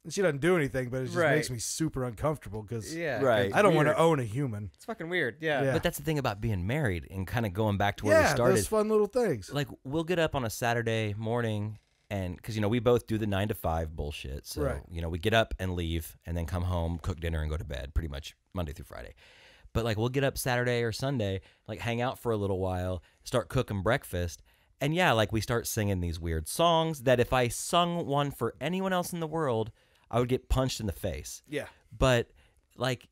And she doesn't do anything, but it just makes me super uncomfortable because I don't want to own a human.
It's fucking weird. Yeah.
But that's the thing about being married and kind of going back to where we started.
Those fun little things.
Like, we'll get up on a Saturday morning, and because, we both do the 9 to 5 bullshit. So, we get up and leave and then come home, cook dinner, and go to bed pretty much Monday through Friday. But, like, we'll get up Saturday or Sunday, like, hang out for a little while, start cooking breakfast. And, like, we start singing these weird songs that if I sung one for anyone else in the world, I would get punched in the face. Yeah. But, like,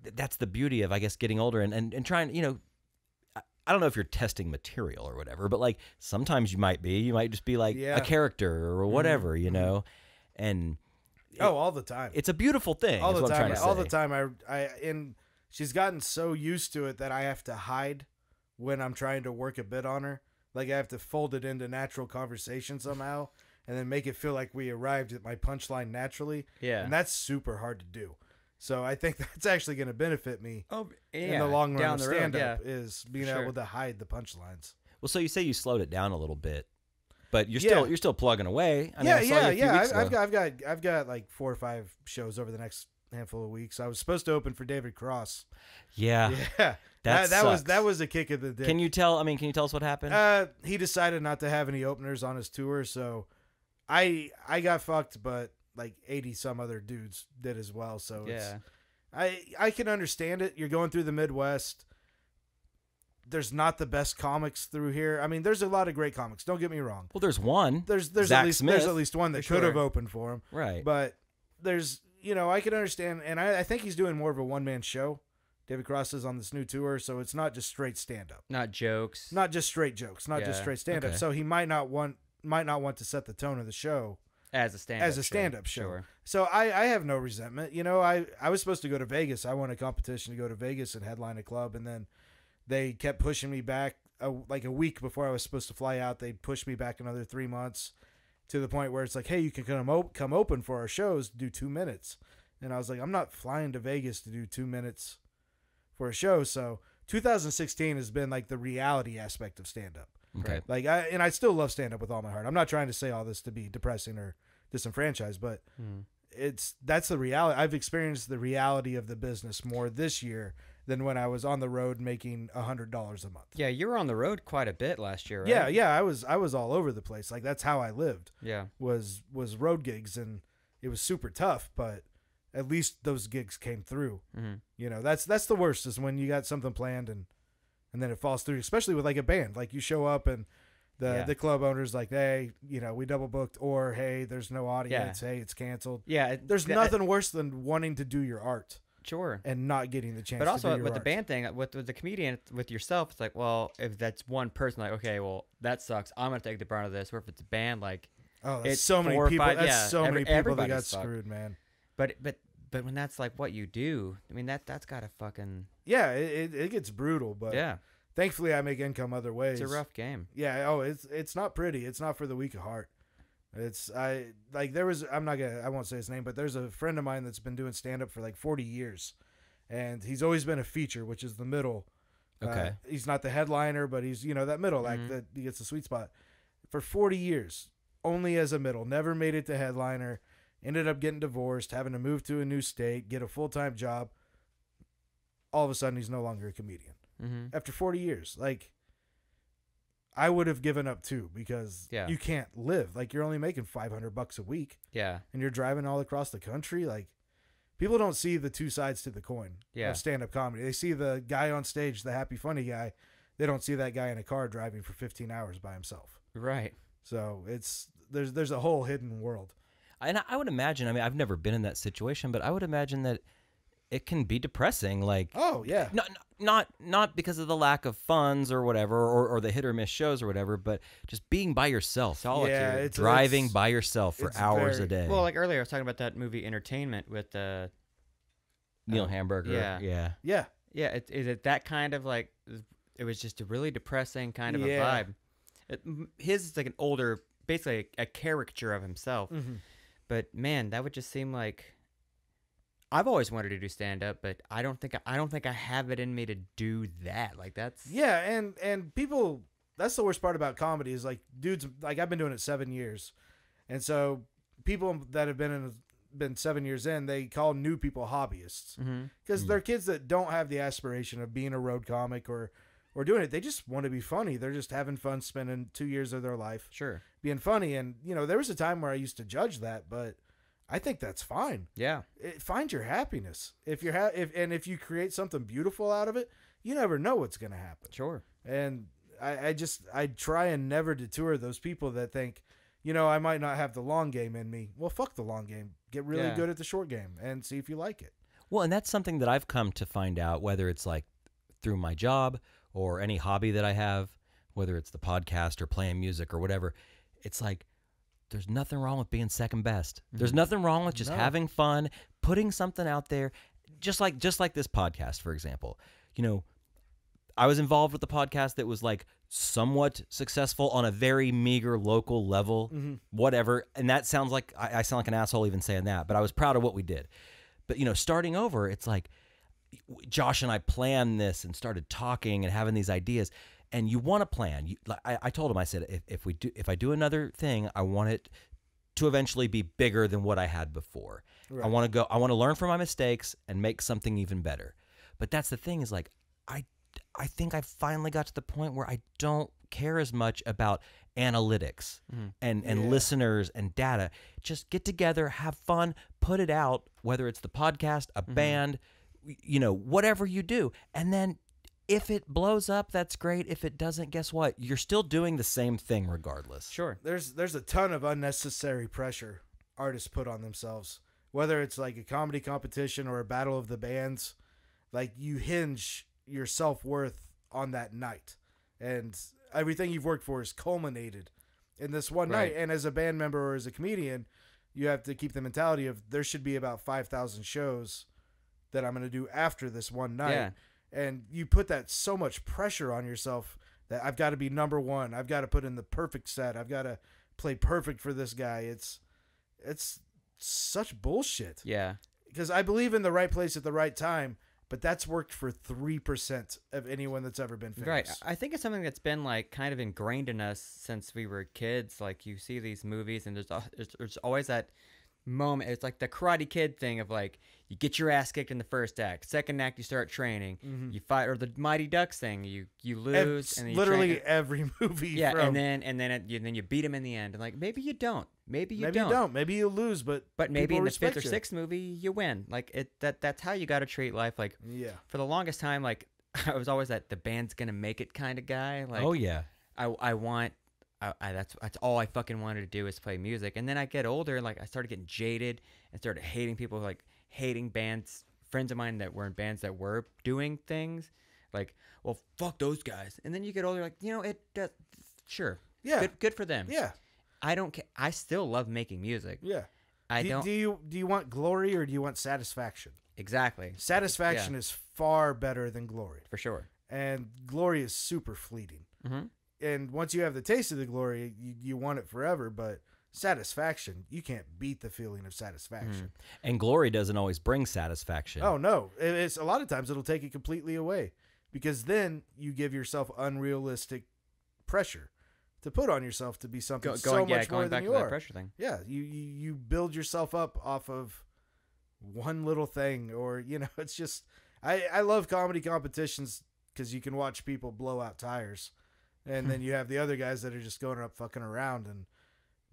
that's the beauty of, I guess, getting older and trying, I don't know if you're testing material or whatever, but, like, sometimes you might just be, like, a character or whatever, and...
all the time.
It's a beautiful thing.
All the time. All the time. And she's gotten so used to it that I have to hide when I'm trying to work a bit on her. Like, I have to fold it into natural conversation somehow. And then make it feel like we arrived at my punchline naturally. Yeah. And that's super hard to do. So I think that's actually going to benefit me in the long run of stand-up is being able to hide the punchlines.
Well, so you say you slowed it down a little bit, but you're still plugging away. I mean,
I've got like 4 or 5 shows over the next handful of weeks. I was supposed to open for David Cross.
Yeah.
Yeah. That was a kick of the dick.
Can you tell us what happened?
He decided not to have any openers on his tour, so I got fucked, but like 80 some other dudes did as well. So I can understand it. You're going through the Midwest. There's not the best comics through here. I mean, there's a lot of great comics. Don't get me wrong.
Well, there's one.
There's
Zach
at least one that could have opened for him.
Right.
But there's I can understand, and I think he's doing more of a one-man show. David Cross is on this new tour, so it's not just straight stand-up.
Not jokes.
Not just straight jokes. Not just straight stand-up. Okay. So he might not want to set the tone of the show
as a stand-up
show.
Sure.
So I have no resentment. I was supposed to go to Vegas. I won a competition to go to Vegas and headline a club, and then they kept pushing me back. Like a week before I was supposed to fly out, they pushed me back another 3 months to the point where it's like, hey, you can come open for our shows, do 2 minutes. And I was like, I'm not flying to Vegas to do 2 minutes for a show. So 2016 has been like the reality aspect of stand-up.
Okay.
Like I still love stand-up with all my heart. I'm not trying to say all this to be depressing or disenfranchised, but that's the reality. I've experienced the reality of the business more this year than when I was on the road making $100 a month.
Yeah, you were on the road quite a bit last year, right?
Yeah, I was all over the place. Like that's how I lived.
Yeah.
Was road gigs, and it was super tough, but at least those gigs came through. Mm-hmm. That's the worst is when you got something planned and then it falls through, especially with like a band. Like you show up and the club owner's like, hey, we double booked, or hey, there's no audience. Yeah. Hey, it's canceled.
Yeah.
There's nothing worse than wanting to do your art.
Sure.
And not getting the chance to do your art.
But also with the band thing, with the comedian, with yourself, it's like, well, if that's one person, like, okay, well, that sucks. I'm going to take the brunt of this. Or if it's a band, like,
it's so many people. That's so many people that got screwed, man.
But when that's like what you do, I mean, that's got to fucking...
Yeah, it gets brutal, but thankfully I make income other ways.
It's a rough game.
Yeah, it's not pretty. It's not for the weak of heart. I won't say his name, but there's a friend of mine that's been doing stand-up for like 40 years, and he's always been a feature, which is the middle.
Okay.
He's not the headliner, but he's, that middle act that he gets the sweet spot. For 40 years, only as a middle, never made it to headliner, ended up getting divorced, having to move to a new state, get a full-time job. All of a sudden, he's no longer a comedian. Mm-hmm. After 40 years. Like, I would have given up too, because you can't live. Like, you're only making $500 a week.
Yeah.
And you're driving all across the country. Like, people don't see the two sides to the coin of stand-up comedy. They see the guy on stage, the happy, funny guy. They don't see that guy in a car driving for 15 hours by himself.
Right.
So there's a whole hidden world.
And I would imagine, I mean, I've never been in that situation, but I would imagine that it can be depressing. Like,
oh yeah,
not because of the lack of funds or whatever, or the hit or miss shows or whatever, but just being by yourself, solitude,
yeah,
driving by yourself for hours a day.
Well, like earlier, I was talking about that movie Entertainment with
Neil Hamburger.
Yeah.
Yeah.
Is it that kind of like it was just a really depressing kind of a vibe. His is like an older, basically a caricature of himself. But man, that would just seem like, I've always wanted to do stand up, but I don't think I have it in me to do that. Like that's
and people, that's the worst part about comedy is like dudes, like I've been doing it 7 years, and so people that have been 7 years in, they call new people hobbyists because they're kids that don't have the aspiration of being a road comic or doing it. They just want to be funny. They're just having fun, spending 2 years of their life being funny. And there was a time where I used to judge that, but I think that's fine.
Yeah.
Find your happiness. If you create something beautiful out of it, you never know what's going to happen.
Sure.
And I try and never deter those people that think, I might not have the long game in me. Well, fuck the long game. Get really good at the short game and see if you like it.
Well, and that's something that I've come to find out, whether it's like through my job or any hobby that I have, whether it's the podcast or playing music or whatever. It's like, there's nothing wrong with being second best. There's nothing wrong with just having fun, putting something out there, just like this podcast, for example. I was involved with the podcast that was like somewhat successful on a very meager local level, whatever. And that sounds like I sound like an asshole even saying that, but I was proud of what we did. But starting over, it's like Josh and I planned this and started talking and having these ideas. And you want to plan. I told him, I said, if I do another thing, I want it to eventually be bigger than what I had before. Right. I want to learn from my mistakes and make something even better. But that's the thing is like, I think I finally got to the point where I don't care as much about analytics and listeners and data. Just get together, have fun, put it out, whether it's the podcast, a band, whatever you do. And then if it blows up, that's great. If it doesn't, guess what? You're still doing the same thing regardless.
Sure.
There's a ton of unnecessary pressure artists put on themselves, whether it's like a comedy competition or a battle of the bands. Like you hinge your self-worth on that night, and everything you've worked for is culminated in this one night. And as a band member or as a comedian, you have to keep the mentality of there should be about 5,000 shows that I'm going to do after this one night. Yeah. And you put that so much pressure on yourself that I've got to be number one. I've got to put in the perfect set. I've got to play perfect for this guy. It's such bullshit.
Yeah.
Because I believe in the right place at the right time, but that's worked for 3% of anyone that's ever been famous.
Right. I think it's something that's been like kind of ingrained in us since we were kids. Like you see these movies and there's always that moment. It's like the Karate Kid thing of like, you get your ass kicked in the first act. Second act, you start training. You fight, or the Mighty Ducks thing. You lose, and then you
literally every movie.
Yeah, and then you beat him in the end. And like maybe you don't. Maybe you don't.
Maybe you lose, but
maybe in the 5th or 6th movie you win. Like that's how you got to treat life. Like for the longest time, like I was always that the band's gonna make it kind of guy. Like that's all I fucking wanted to do is play music. And then I get older, like I started getting jaded and started hating people, like hating bands, friends of mine that were in bands that were doing things like, well, fuck those guys. And then you get older, like, it does, sure.
Yeah.
Good for them.
Yeah.
I don't care. I still love making music.
Yeah.
Do
you want glory or do you want satisfaction?
Exactly.
Satisfaction is far better than glory.
For sure.
And glory is super fleeting. And once you have the taste of the glory, you want it forever, but satisfaction, you can't beat the feeling of satisfaction.
And glory doesn't always bring satisfaction.
Oh, no. It's a lot of times it'll take it completely away because then you give yourself unrealistic pressure to put on yourself to be something much more than you are.
That pressure thing.
Yeah, you build yourself up off of one little thing, or it's just I love comedy competitions because you can watch people blow out tires, and then you have the other guys that are just going up fucking around,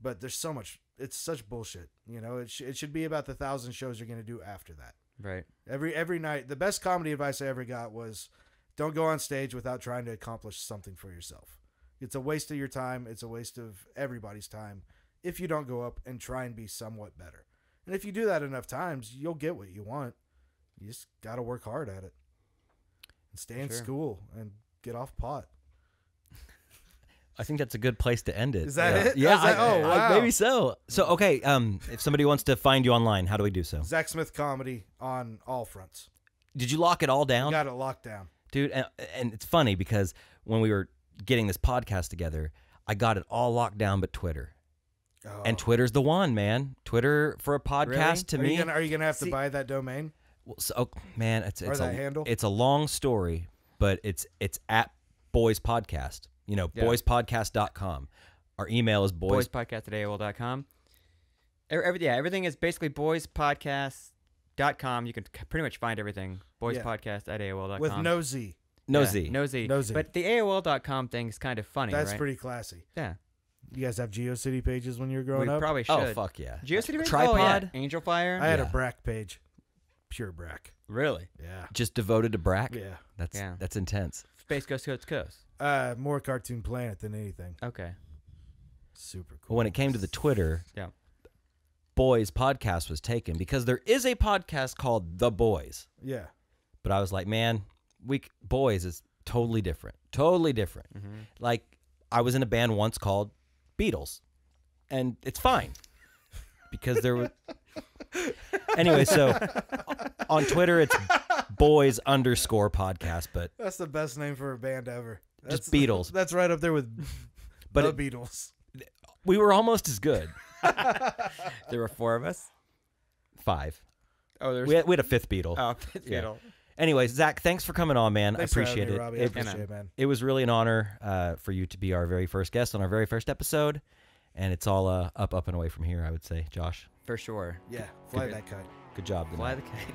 but there's so much. It's such bullshit. It should be about the 1,000 shows you're gonna do after that.
Right.
Every night. The best comedy advice I ever got was, don't go on stage without trying to accomplish something for yourself. It's a waste of your time. It's a waste of everybody's time if you don't go up and try and be somewhat better. And if you do that enough times, you'll get what you want. You just got to work hard at it and stay in school and get off pot.
I think that's a good place to end it.
Is that it?
Yeah.
Wow.
Maybe so. So, okay. If somebody wants to find you online, how do we do so?
Zach Smith Comedy on all fronts.
Did you lock it all down?
We got it locked down.
dude. And it's funny because when we were getting this podcast together, I got it all locked down but Twitter.
Oh.
And Twitter's the one, man. Twitter for a podcast to me.
Are you gonna have to buy that domain?
Well, so, man, it's
that handle?
It's a long story, but it's at Boys Podcast. You know, boyspodcast.com. Our email is
boyspodcast@aol.com. Everything is basically boyspodcast.com. You can pretty much find everything. Boyspodcast@aol.com.
With no Z.
No
yeah,
Z.
No Z.
No Z.
But the AOL.com thing is kind of funny,
That's
right?
pretty classy.
Yeah.
You guys have GeoCity pages when you were growing
We
up?
probably should.
Oh, fuck yeah.
GeoCity pages?
Tripod?
Oh, yeah. Angel Fire?
I had a
Yeah.
Brack page. Pure Brack.
Really?
Yeah.
Just devoted to Brack?
Yeah.
That's intense.
Space Coast to Coast.
More Cartoon Planet than anything.
Okay.
Super cool.
Well, when it came to the Twitter,
Yeah.
Boys Podcast was taken because there is a podcast called The Boys.
Yeah.
But I was like, man, Boys is totally different. Totally different.
Mm-hmm.
Like, I was in a band once called Beatles, and it's fine because there was. Anyway, so on Twitter, it's boys_podcast, but
That's the best name for a band ever. That's,
just Beatles.
That's right up there with
But
the Beatles.
We were almost as good.
There were 4 of us?
5.
Oh, there's...
We had a 5th Beatle.
Oh, fifth
Yeah.
Beatle.
Anyways, Zach, thanks for coming on, man.
Thanks
I appreciate
for
it.
having me, Robbie. I appreciate it, man.
It was really an honor for you to be our very first guest on our very first episode. And it's all up and away from here, I would say, Josh.
For sure.
Yeah. Fly that kite.
Good job.
Fly the kite.